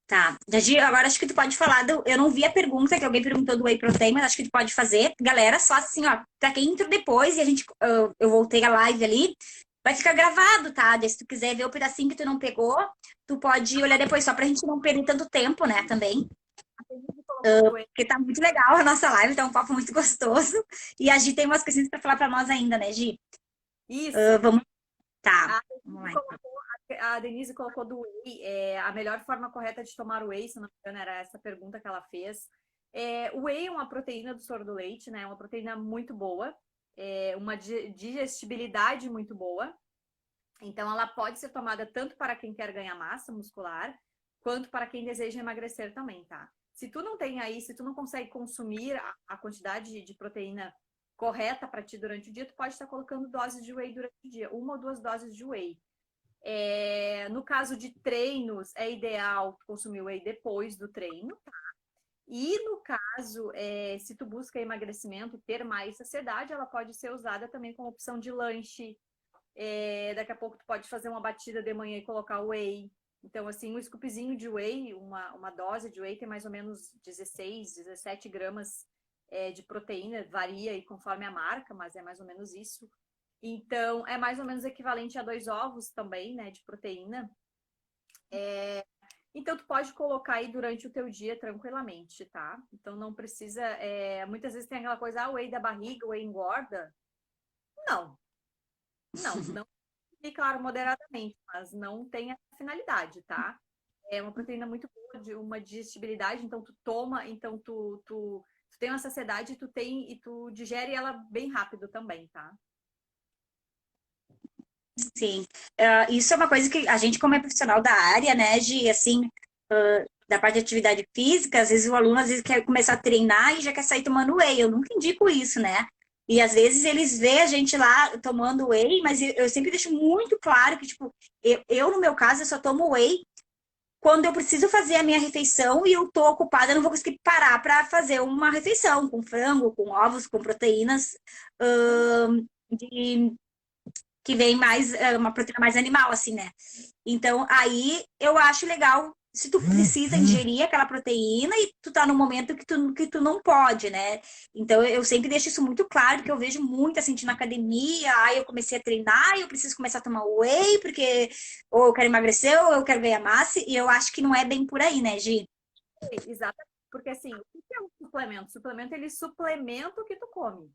Speaker 1: Tá. Dadi, agora acho que tu pode falar do. Eu não vi a pergunta que alguém perguntou do whey protein, mas acho que tu pode fazer. Galera, só assim, ó, pra quem entrou depois e a gente. Eu voltei a live ali, vai ficar gravado, tá? Daí, se tu quiser ver o pedacinho que tu não pegou, tu pode olhar depois, só pra gente não perder tanto tempo, né, também.
Speaker 2: A Denise colocou do whey.
Speaker 1: Porque tá muito legal a nossa live, tá um papo muito gostoso. E a Gi tem umas coisinhas pra falar pra nós ainda, né, Gi?
Speaker 2: Isso.
Speaker 1: Vamos. Tá.
Speaker 2: A
Speaker 1: Vamos
Speaker 2: Denise
Speaker 1: lá.
Speaker 2: colocou, a Denise colocou do whey, a melhor forma correta de tomar whey, se não me engano, era essa pergunta que ela fez. O whey é uma proteína do soro do leite, né? É uma proteína muito boa, uma digestibilidade muito boa. Então, ela pode ser tomada tanto para quem quer ganhar massa muscular, quanto para quem deseja emagrecer também, tá? Se tu não tem aí, se tu não consegue consumir a quantidade de proteína correta para ti durante o dia, tu pode estar colocando doses de whey durante o dia, uma ou duas doses de whey. No caso de treinos, é ideal consumir whey depois do treino, tá? E no caso, se tu busca emagrecimento, ter mais saciedade, ela pode ser usada também como opção de lanche. Daqui a pouco tu pode fazer uma batida de manhã e colocar whey. Então, assim, um scoopzinho de whey, uma dose de whey tem mais ou menos 16, 17 gramas de proteína, varia aí conforme a marca, mas é mais ou menos isso. Então, é mais ou menos equivalente a 2 ovos também, né, de proteína. Então, tu pode colocar aí durante o teu dia tranquilamente, tá? Então, não precisa... muitas vezes tem aquela coisa, whey da barriga, whey engorda. Não, não. E, claro, moderadamente, mas não tem a finalidade, tá? É uma proteína muito boa, de uma digestibilidade, então tu toma, então tu tem uma saciedade e tu digere ela bem rápido também, tá?
Speaker 1: Sim. Isso é uma coisa que a gente, como é profissional da área, né, de assim, da parte de atividade física, às vezes o aluno às vezes quer começar a treinar e já quer sair tomando whey. Eu nunca indico isso, né? E às vezes eles vê a gente lá tomando whey, mas eu sempre deixo muito claro que, tipo, no meu caso, eu só tomo whey quando eu preciso fazer a minha refeição e eu tô ocupada, eu não vou conseguir parar para fazer uma refeição com frango, com ovos, com proteínas, de que vem mais, uma proteína mais animal, assim, né? Então, aí eu acho legal se tu precisa ingerir aquela proteína e tu tá no momento que tu não pode, né? Então, eu sempre deixo isso muito claro, porque eu vejo muito, assim, na academia, aí eu comecei a treinar, eu preciso começar a tomar whey, porque ou eu quero emagrecer ou eu quero ganhar massa, e eu acho que não é bem por aí, né, Gi?
Speaker 2: Exatamente. Porque, assim, o que é um suplemento? O suplemento, ele suplementa o que tu come.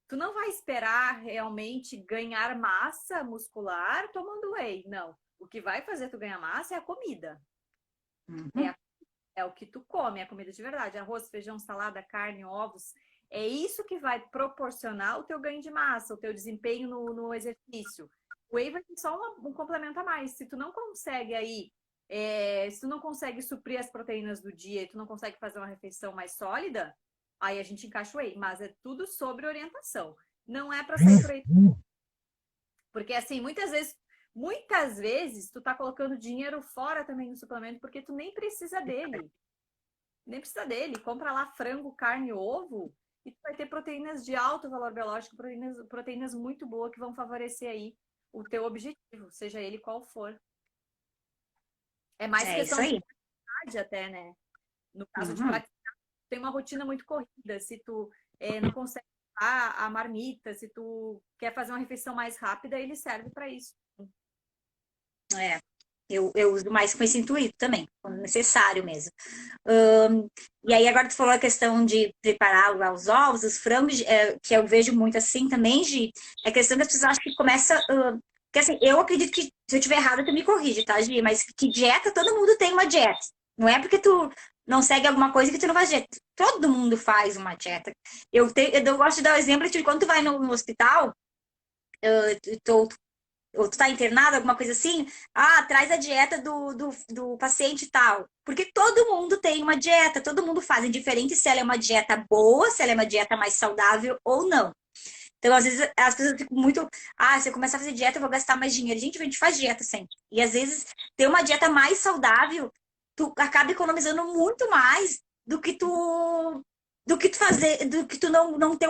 Speaker 2: Tu não vai esperar realmente ganhar massa muscular tomando whey, não. O que vai fazer tu ganhar massa é a comida. É,
Speaker 1: Uhum.
Speaker 2: é o que tu come, é a comida de verdade. Arroz, feijão, salada, carne, ovos. É isso que vai proporcionar o teu ganho de massa, o teu desempenho no exercício. O whey vai ser só um complemento a mais. Se tu não consegue aí, se tu não consegue suprir as proteínas do dia e tu não consegue fazer uma refeição mais sólida, aí a gente encaixa o whey. Mas é tudo sobre orientação. Não é para sair por aí. Porque assim, muitas vezes tu tá colocando dinheiro fora também no suplemento porque tu nem precisa dele. Nem precisa dele. Compra lá frango, carne, ovo e tu vai ter proteínas de alto valor biológico, proteínas muito boas que vão favorecer aí o teu objetivo, seja ele qual for. É mais
Speaker 1: É isso
Speaker 2: questão de
Speaker 1: aí.
Speaker 2: praticidade até, né? No caso de
Speaker 1: Uhum.
Speaker 2: praticidade, tem uma rotina muito corrida. Se tu não consegue a marmita, se tu quer fazer uma refeição mais rápida, ele serve para isso.
Speaker 1: É. Eu uso mais com esse intuito também, quando necessário mesmo. Ahn, e aí, agora tu falou a questão de preparar lá os ovos, os frangos, que eu vejo muito assim também, Gi, é a questão que as pessoas acham que começa. Porque assim, eu acredito que se eu estiver errada, tu me corrige, tá, Gi? Mas que dieta, todo mundo tem uma dieta. Não é porque tu não segue alguma coisa que tu não faz dieta. Todo mundo faz uma dieta. Eu gosto de dar o exemplo de quando tu vai no hospital, tu, ou tu tá internado, alguma coisa assim, traz a dieta do paciente tal. Porque todo mundo tem uma dieta, todo mundo faz, indiferente se ela é uma dieta boa, se ela é uma dieta mais saudável ou não. Então, às vezes, as pessoas ficam muito, se eu começar a fazer dieta, eu vou gastar mais dinheiro. Gente, a gente faz dieta sempre. E às vezes, ter uma dieta mais saudável, tu acaba economizando muito mais do que tu fazer, do que tu não ter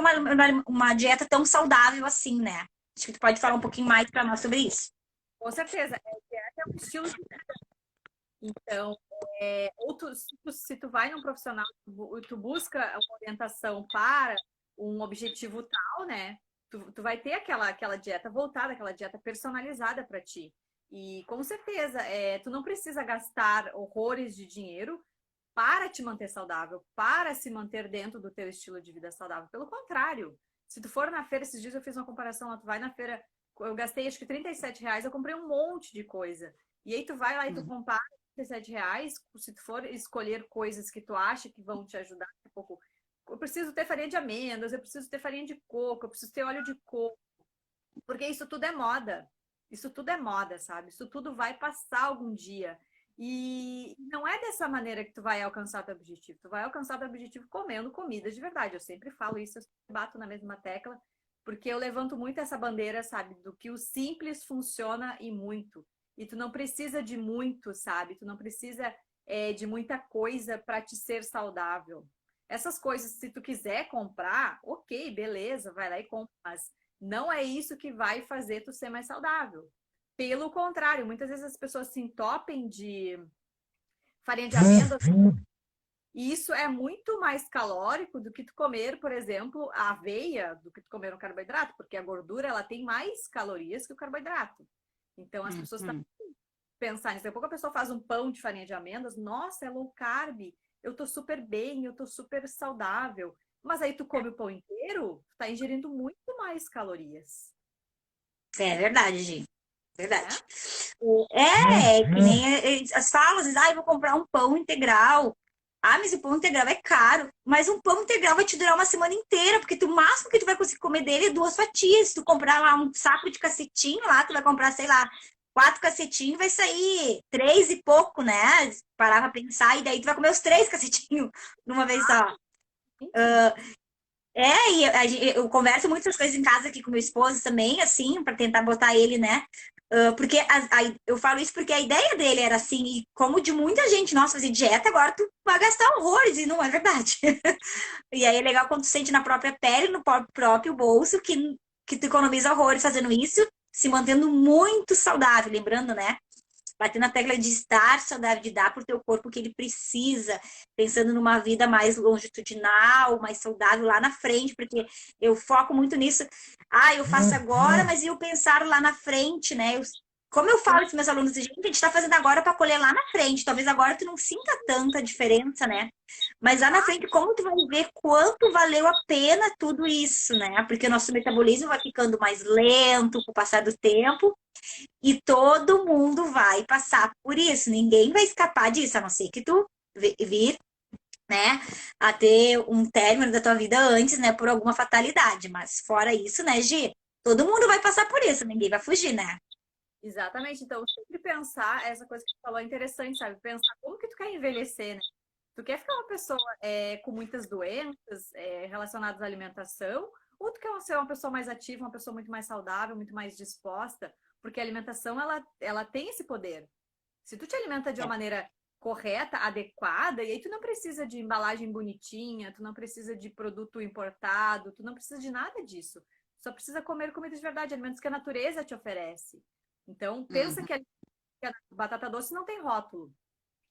Speaker 1: uma dieta tão saudável assim, né? Acho que tu pode falar um pouquinho mais para nós sobre isso.
Speaker 2: Com certeza, dieta é um estilo de vida. Então, se tu vai num profissional, tu busca uma orientação para um objetivo tal, né? Tu vai ter aquela dieta voltada, aquela dieta personalizada para ti. E com certeza, tu não precisa gastar horrores de dinheiro para te manter saudável, para se manter dentro do teu estilo de vida saudável. Pelo contrário, se tu for na feira, esses dias eu fiz uma comparação, lá, tu vai na feira, eu gastei acho que R$ 37, eu comprei um monte de coisa. E aí tu vai lá e tu compara R$ 37, se tu for escolher coisas que tu acha que vão te ajudar um pouco. Eu preciso ter farinha de amêndoas, eu preciso ter farinha de coco, eu preciso ter óleo de coco, porque isso tudo é moda. Isso tudo é moda, sabe? Isso tudo vai passar algum dia. E não é dessa maneira que tu vai alcançar teu objetivo. Tu vai alcançar teu objetivo comendo comida de verdade. Eu sempre falo isso, eu sempre bato na mesma tecla, porque eu levanto muito essa bandeira, sabe? Do que o simples funciona e muito. E tu não precisa de muito, sabe? Tu não precisa de muita coisa para te ser saudável. Essas coisas, se tu quiser comprar, ok, beleza, vai lá e compra. Mas não é isso que vai fazer tu ser mais saudável. Pelo contrário, muitas vezes as pessoas se entopem de farinha de amêndoas. E isso é muito mais calórico do que tu comer, por exemplo, a aveia, do que tu comer um carboidrato, porque a gordura ela tem mais calorias que o carboidrato. Então as pessoas estão pensando nisso. Daqui a pouco a pessoa faz um pão de farinha de amêndoas, nossa, é low carb, eu tô super bem, eu tô super saudável. Mas aí tu come o pão inteiro, tu tá ingerindo muito mais calorias,
Speaker 1: É verdade, Gi.
Speaker 2: né?
Speaker 1: Verdade. Que nem as falas, eu vou comprar um pão integral. Ah, mas o pão integral é caro. Mas um pão integral vai te durar uma semana inteira, porque o máximo que tu vai conseguir comer dele é 2 fatias. Se tu comprar lá um saco de cacetinho lá, tu vai comprar, sei lá, 4 cacetinhos, vai sair 3 e pouco, né? Parar pra pensar, e daí tu vai comer os 3 cacetinhos de uma vez só.
Speaker 2: Sim.
Speaker 1: Eu converso muitas coisas em casa aqui com meu esposo também, assim, para tentar botar ele, né? Porque eu falo isso porque a ideia dele era assim, e como de muita gente, nossa, fazer dieta, agora tu vai gastar horrores, e não é verdade. E aí é legal quando tu sente na própria pele, no próprio bolso, que tu economiza horrores fazendo isso, se mantendo muito saudável, lembrando, né? Bater na tecla de estar saudável, de dar para o teu corpo o que ele precisa, pensando numa vida mais longitudinal, mais saudável lá na frente, porque eu foco muito nisso. Ah, eu faço agora, mas e eu pensar lá na frente, né? Como eu falo para meus alunos, gente, a gente está fazendo agora para colher lá na frente. Talvez agora tu não sinta tanta diferença, né? Mas lá na frente, como tu vai ver quanto valeu a pena tudo isso, né? Porque o nosso metabolismo vai ficando mais lento com o passar do tempo. E todo mundo vai passar por isso. Ninguém vai escapar disso, a não ser que tu vir, né, a ter um término da tua vida antes, né, por alguma fatalidade. Mas fora isso, né, Gi? Todo mundo vai passar por isso, ninguém vai fugir, né?
Speaker 2: Exatamente. Então, sempre pensar, essa coisa que tu falou é interessante, sabe? Pensar como que tu quer envelhecer, né? Tu quer ficar uma pessoa com muitas doenças relacionadas à alimentação, ou tu quer ser uma pessoa mais ativa, uma pessoa muito mais saudável, muito mais disposta? Porque a alimentação, ela tem esse poder. Se tu te alimenta de uma
Speaker 1: É.
Speaker 2: maneira correta, adequada, e aí tu não precisa de embalagem bonitinha, tu não precisa de produto importado, tu não precisa de nada disso. Só precisa comer comida de verdade, alimentos que a natureza te oferece. Então, pensa
Speaker 1: Uhum.
Speaker 2: que a batata doce não tem rótulo.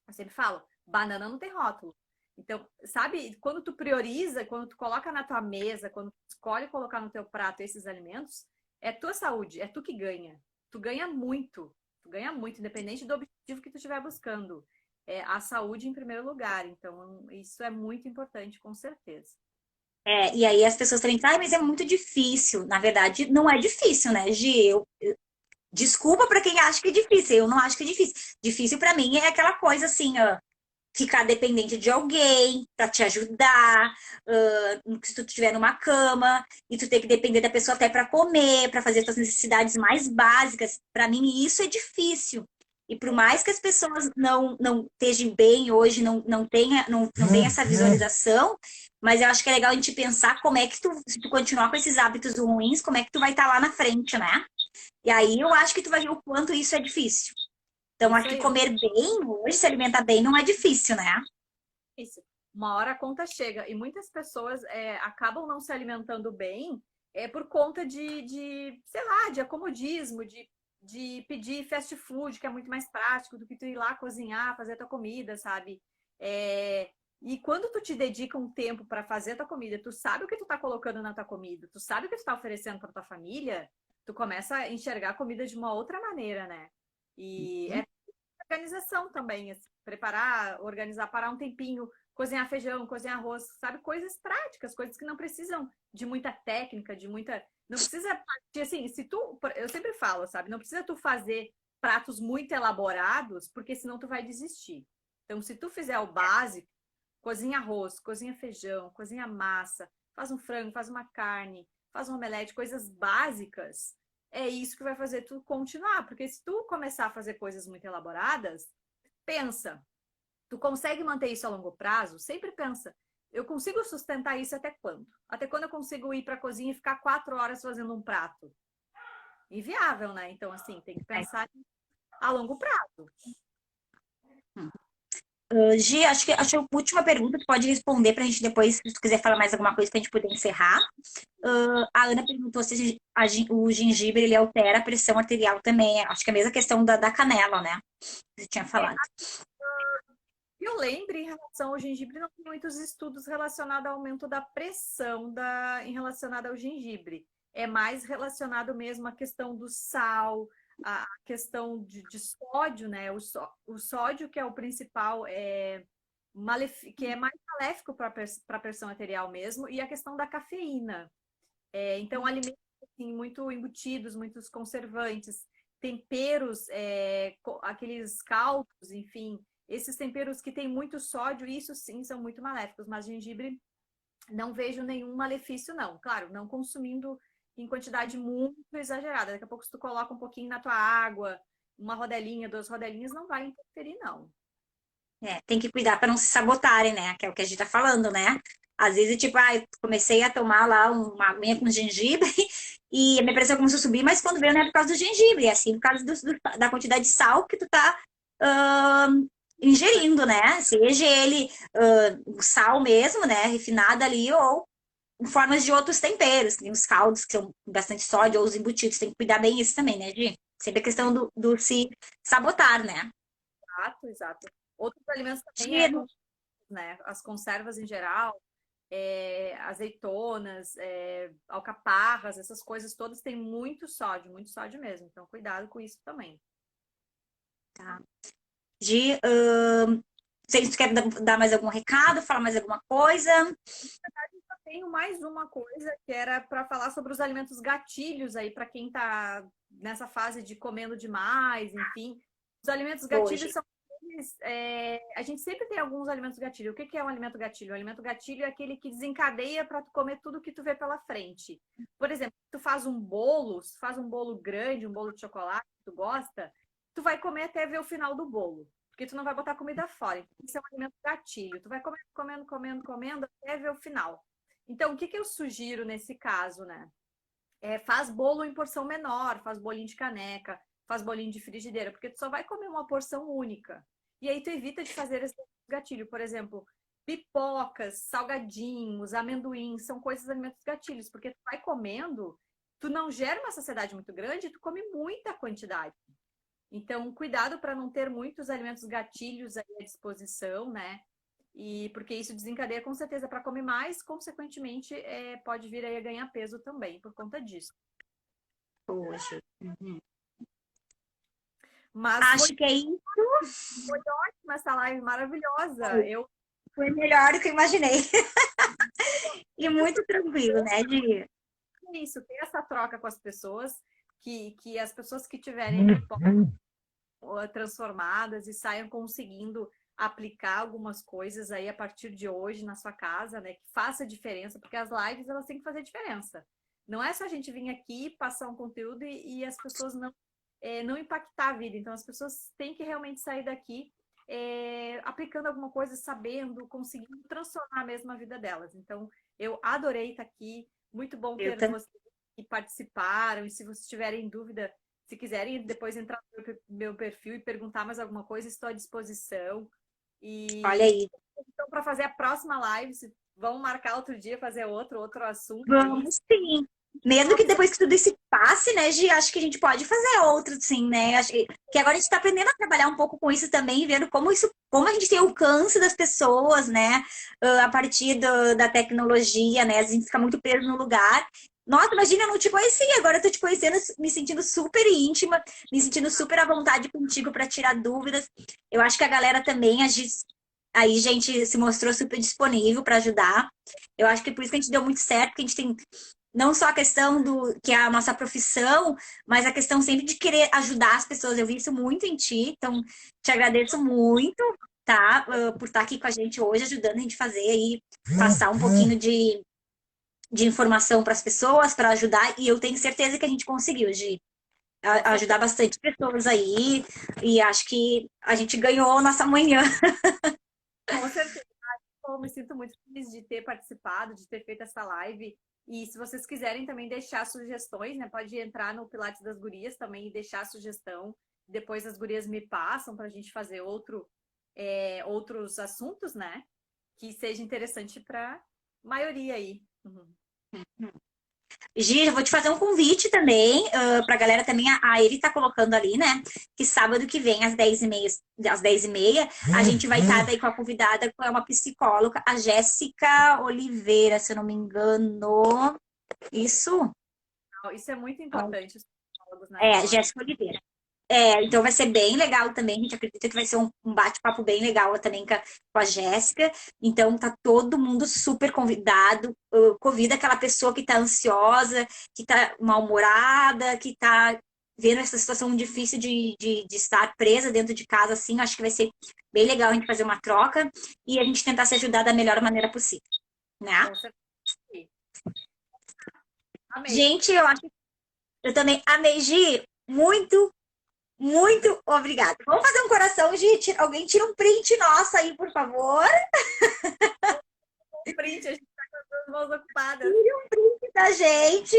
Speaker 2: Eu sempre falo, banana não tem rótulo. Então, sabe, quando tu prioriza, quando tu coloca na tua mesa, quando tu escolhe colocar no teu prato esses alimentos, é tua saúde, é tu que ganha. Tu ganha muito, independente do objetivo que tu estiver buscando. É a saúde em primeiro lugar. Então, isso é muito importante, com certeza.
Speaker 1: E aí as pessoas também falam, mas é muito difícil. Na verdade, não é difícil, né, Gi? Desculpa para quem acha que é difícil, eu não acho que é difícil. Difícil para mim é aquela coisa assim, ó, ficar dependente de alguém para te ajudar, se tu estiver numa cama e tu ter que depender da pessoa até para comer, para fazer suas necessidades mais básicas. Para mim isso é difícil. E por mais que as pessoas não estejam bem hoje, não tenha essa visualização, mas eu acho que é legal a gente pensar como é que tu, se tu continuar com esses hábitos ruins, como é que tu vai estar lá na frente, né? E aí eu acho que tu vai ver o quanto isso é difícil. Então,
Speaker 2: Isso
Speaker 1: acho que
Speaker 2: aí,
Speaker 1: comer bem hoje, se alimentar bem, não é difícil, né?
Speaker 2: isso. Uma hora a conta chega. E muitas pessoas acabam não se alimentando bem por conta sei lá, de acomodismo, de pedir fast food, que é muito mais prático do que tu ir lá cozinhar, fazer a tua comida, sabe? E quando tu te dedica um tempo para fazer a tua comida, tu sabe o que tu tá colocando na tua comida, tu sabe o que tu tá oferecendo para tua família, tu começa a enxergar a comida de uma outra maneira, né? E é organização também, assim, preparar, organizar, parar um tempinho, cozinhar feijão, cozinhar arroz, sabe? Coisas práticas, coisas que não precisam de muita técnica, de muita. Não precisa partir assim, se tu. Eu sempre falo, sabe? Não precisa tu fazer pratos muito elaborados, porque senão tu vai desistir. Então, se tu fizer o básico, cozinha arroz, cozinha feijão, cozinha massa, faz um frango, faz uma carne, faz um omelete, coisas básicas, é isso que vai fazer tu continuar. Porque se tu começar a fazer coisas muito elaboradas, pensa, tu consegue manter isso a longo prazo? Sempre pensa, eu consigo sustentar isso até quando? Até quando eu consigo ir para a cozinha e ficar 4 horas fazendo um prato? Inviável, né? Então, assim, tem que pensar a longo prazo.
Speaker 1: Gi, acho que a última pergunta tu pode responder pra gente depois, se tu quiser falar mais alguma coisa pra gente poder encerrar. A Ana perguntou se o gengibre ele altera a pressão arterial também. Acho que é a mesma questão da canela, né? Que você tinha
Speaker 2: É,
Speaker 1: falado.
Speaker 2: eu lembro, em relação ao gengibre, não tem muitos estudos relacionados ao aumento da pressão em relacionado ao gengibre. É mais relacionado mesmo à questão do sal, a questão de sódio, né? O sódio, que é o principal, que é mais maléfico para a pressão arterial mesmo, e a questão da cafeína. Então, alimentos assim, muito embutidos, muitos conservantes, temperos, aqueles caldos, enfim, esses temperos que têm muito sódio, isso sim são muito maléficos, mas gengibre não vejo nenhum malefício, não. Claro, não consumindo em quantidade muito exagerada. Daqui a pouco, se tu coloca um pouquinho na tua água, uma rodelinha, duas rodelinhas, não vai interferir, não.
Speaker 1: Tem que cuidar para não se sabotarem, né? Que é o que a gente tá falando, né? Às vezes, tipo, eu comecei a tomar lá uma aguinha com gengibre e a minha pressão começou a subir, mas quando veio não é por causa do gengibre, é assim por causa da quantidade de sal que tu tá ahn, ingerindo, né? Seja ele o sal mesmo, né? Refinado ali, ou em formas de outros temperos. Tem os caldos que são bastante sódio, ou os embutidos. Tem que cuidar bem isso também, né, Gi? Sempre a questão do se sabotar, né?
Speaker 2: Exato, exato. Outros alimentos também
Speaker 1: Gi,
Speaker 2: né? As conservas em geral, azeitonas, alcaparras, essas coisas todas têm muito sódio mesmo. Então, cuidado com isso também.
Speaker 1: tá. Gi, sei se tu quer dar mais algum recado, falar mais alguma coisa.
Speaker 2: Eu tenho mais uma coisa que era para falar sobre os alimentos gatilhos aí, para quem está nessa fase de comendo demais, enfim. Os alimentos gatilhos
Speaker 1: Hoje.
Speaker 2: são a gente sempre tem alguns alimentos gatilho. O que é um alimento gatilho? O alimento gatilho é aquele que desencadeia para tu comer tudo que tu vê pela frente. Por exemplo, tu faz um bolo, se faz um bolo grande, um bolo de chocolate que tu gosta, tu vai comer até ver o final do bolo. Porque tu não vai botar comida fora. Então, isso é um alimento gatilho. Tu vai comendo, comendo, comendo, comendo até ver o final. Então, o que eu sugiro nesse caso, né? Faz bolo em porção menor, faz bolinho de caneca, faz bolinho de frigideira, porque tu só vai comer uma porção única. E aí tu evita de fazer esse gatilho. Por exemplo, pipocas, salgadinhos, amendoim, são coisas, alimentos gatilhos, porque tu vai comendo, tu não gera uma saciedade muito grande, tu come muita quantidade. Então, cuidado para não ter muitos alimentos gatilhos aí à disposição, né? E porque isso desencadeia com certeza para comer mais, consequentemente, pode vir aí a ganhar peso também por conta disso.
Speaker 1: Hoje. Uhum.
Speaker 2: Mas
Speaker 1: Acho que é isso.
Speaker 2: foi ótima essa live maravilhosa. Eu
Speaker 1: Foi melhor do que eu imaginei. E muito tranquilo, né, Gi?
Speaker 2: isso, ter essa troca com as pessoas, que as pessoas que tiverem aqui transformadas e saiam conseguindo aplicar algumas coisas aí a partir de hoje na sua casa, né? Que faça diferença, porque as lives elas têm que fazer diferença. Não é só a gente vir aqui, passar um conteúdo e as pessoas não impactar a vida. Então as pessoas têm que realmente sair daqui aplicando alguma coisa, sabendo, conseguindo transformar mesmo a vida delas. Então eu adorei estar aqui, muito bom
Speaker 1: Eu
Speaker 2: ter
Speaker 1: também.
Speaker 2: vocês que participaram, e se vocês tiverem dúvida, se quiserem depois entrar no meu perfil e perguntar mais alguma coisa, estou à disposição.
Speaker 1: Olha
Speaker 2: E
Speaker 1: aí.
Speaker 2: então, para fazer a próxima live, vamos marcar outro dia, fazer outro assunto aí.
Speaker 1: Vamos sim. Mesmo que depois que tudo isso passe, né, Gi, acho que a gente pode fazer outro, sim, né? Acho que agora a gente está aprendendo a trabalhar um pouco com isso também, vendo como a gente tem alcance das pessoas, né? A partir da tecnologia, né? Às vezes a gente fica muito preso no lugar. Nossa, imagina, eu não te conhecia, agora eu tô te conhecendo, me sentindo super íntima, me sentindo super à vontade contigo para tirar dúvidas. Eu acho que a galera também, aí, gente, se mostrou super disponível para ajudar. Eu acho que por isso que a gente deu muito certo, porque a gente tem não só a questão do que é a nossa profissão, mas a questão sempre de querer ajudar as pessoas. Eu vi isso muito em ti, então te agradeço muito, tá? Por estar aqui com a gente hoje, ajudando a gente a fazer aí, passar um pouquinho de informação para as pessoas, para ajudar, e eu tenho certeza que a gente conseguiu, Gi,
Speaker 2: Com
Speaker 1: ajudar
Speaker 2: certeza,
Speaker 1: bastante pessoas aí, e acho que a gente ganhou nossa manhã.
Speaker 2: com certeza. Eu me sinto muito feliz de ter participado, de ter feito essa live. E se vocês quiserem também deixar sugestões, né? Pode entrar no Pilates das Gurias também e deixar a sugestão. Depois as gurias me passam para a gente fazer outros assuntos, né? Que seja interessante para maioria aí. Uhum.
Speaker 1: Gi, eu vou te fazer um convite também, pra galera também. Ele tá colocando ali, né? Que sábado que vem, às 10h30, a gente vai estar daí com a convidada, que é uma psicóloga, a Jéssica Oliveira, se eu não me engano. Isso?
Speaker 2: Isso é muito importante, os psicólogos na
Speaker 1: É,
Speaker 2: história.
Speaker 1: Jéssica Oliveira. Então vai ser bem legal também. A gente acredita que vai ser um bate-papo bem legal também com a Jéssica. Então tá todo mundo super convidado. Convida aquela pessoa que tá ansiosa, que tá mal-humorada, que tá vendo essa situação difícil de estar presa dentro de casa, assim. Acho que vai ser bem legal a gente fazer uma troca e a gente tentar se ajudar da melhor maneira possível, né?
Speaker 2: Com certeza. Amei.
Speaker 1: Gente, eu também amei, Gi. Muito, muito obrigada. Vamos fazer um coração, gente. Alguém tira um print nosso aí, por favor.
Speaker 2: Um print, a gente tá com as duas mãos ocupadas.
Speaker 1: Tire um print da gente.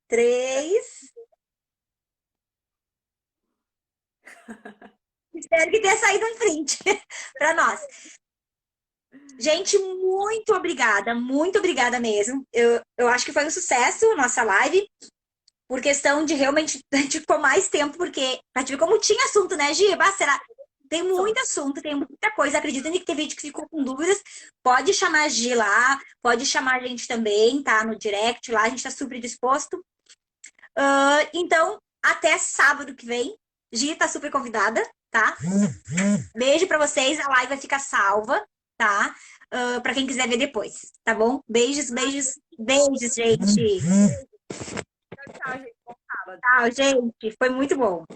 Speaker 1: 3. Espero que tenha saído um print para nós. Gente, muito obrigada mesmo. Eu acho que foi um sucesso a nossa live, por questão de realmente a gente ficou mais tempo, porque pra te ver como tinha assunto, né, Giba? Será? Tem muito assunto, tem muita coisa. Acredito que tem gente que ficou com dúvidas. Pode chamar a Gi lá, pode chamar a gente também, tá? No direct lá, a gente tá super disposto. Então, até sábado que vem. Gi tá super convidada, tá? Beijo pra vocês, a live vai ficar salva, tá? Pra quem quiser ver depois, tá bom? Beijos, beijos, beijos, gente.
Speaker 2: Tchau, gente. Bom sábado.
Speaker 1: Tchau, gente. Foi muito bom.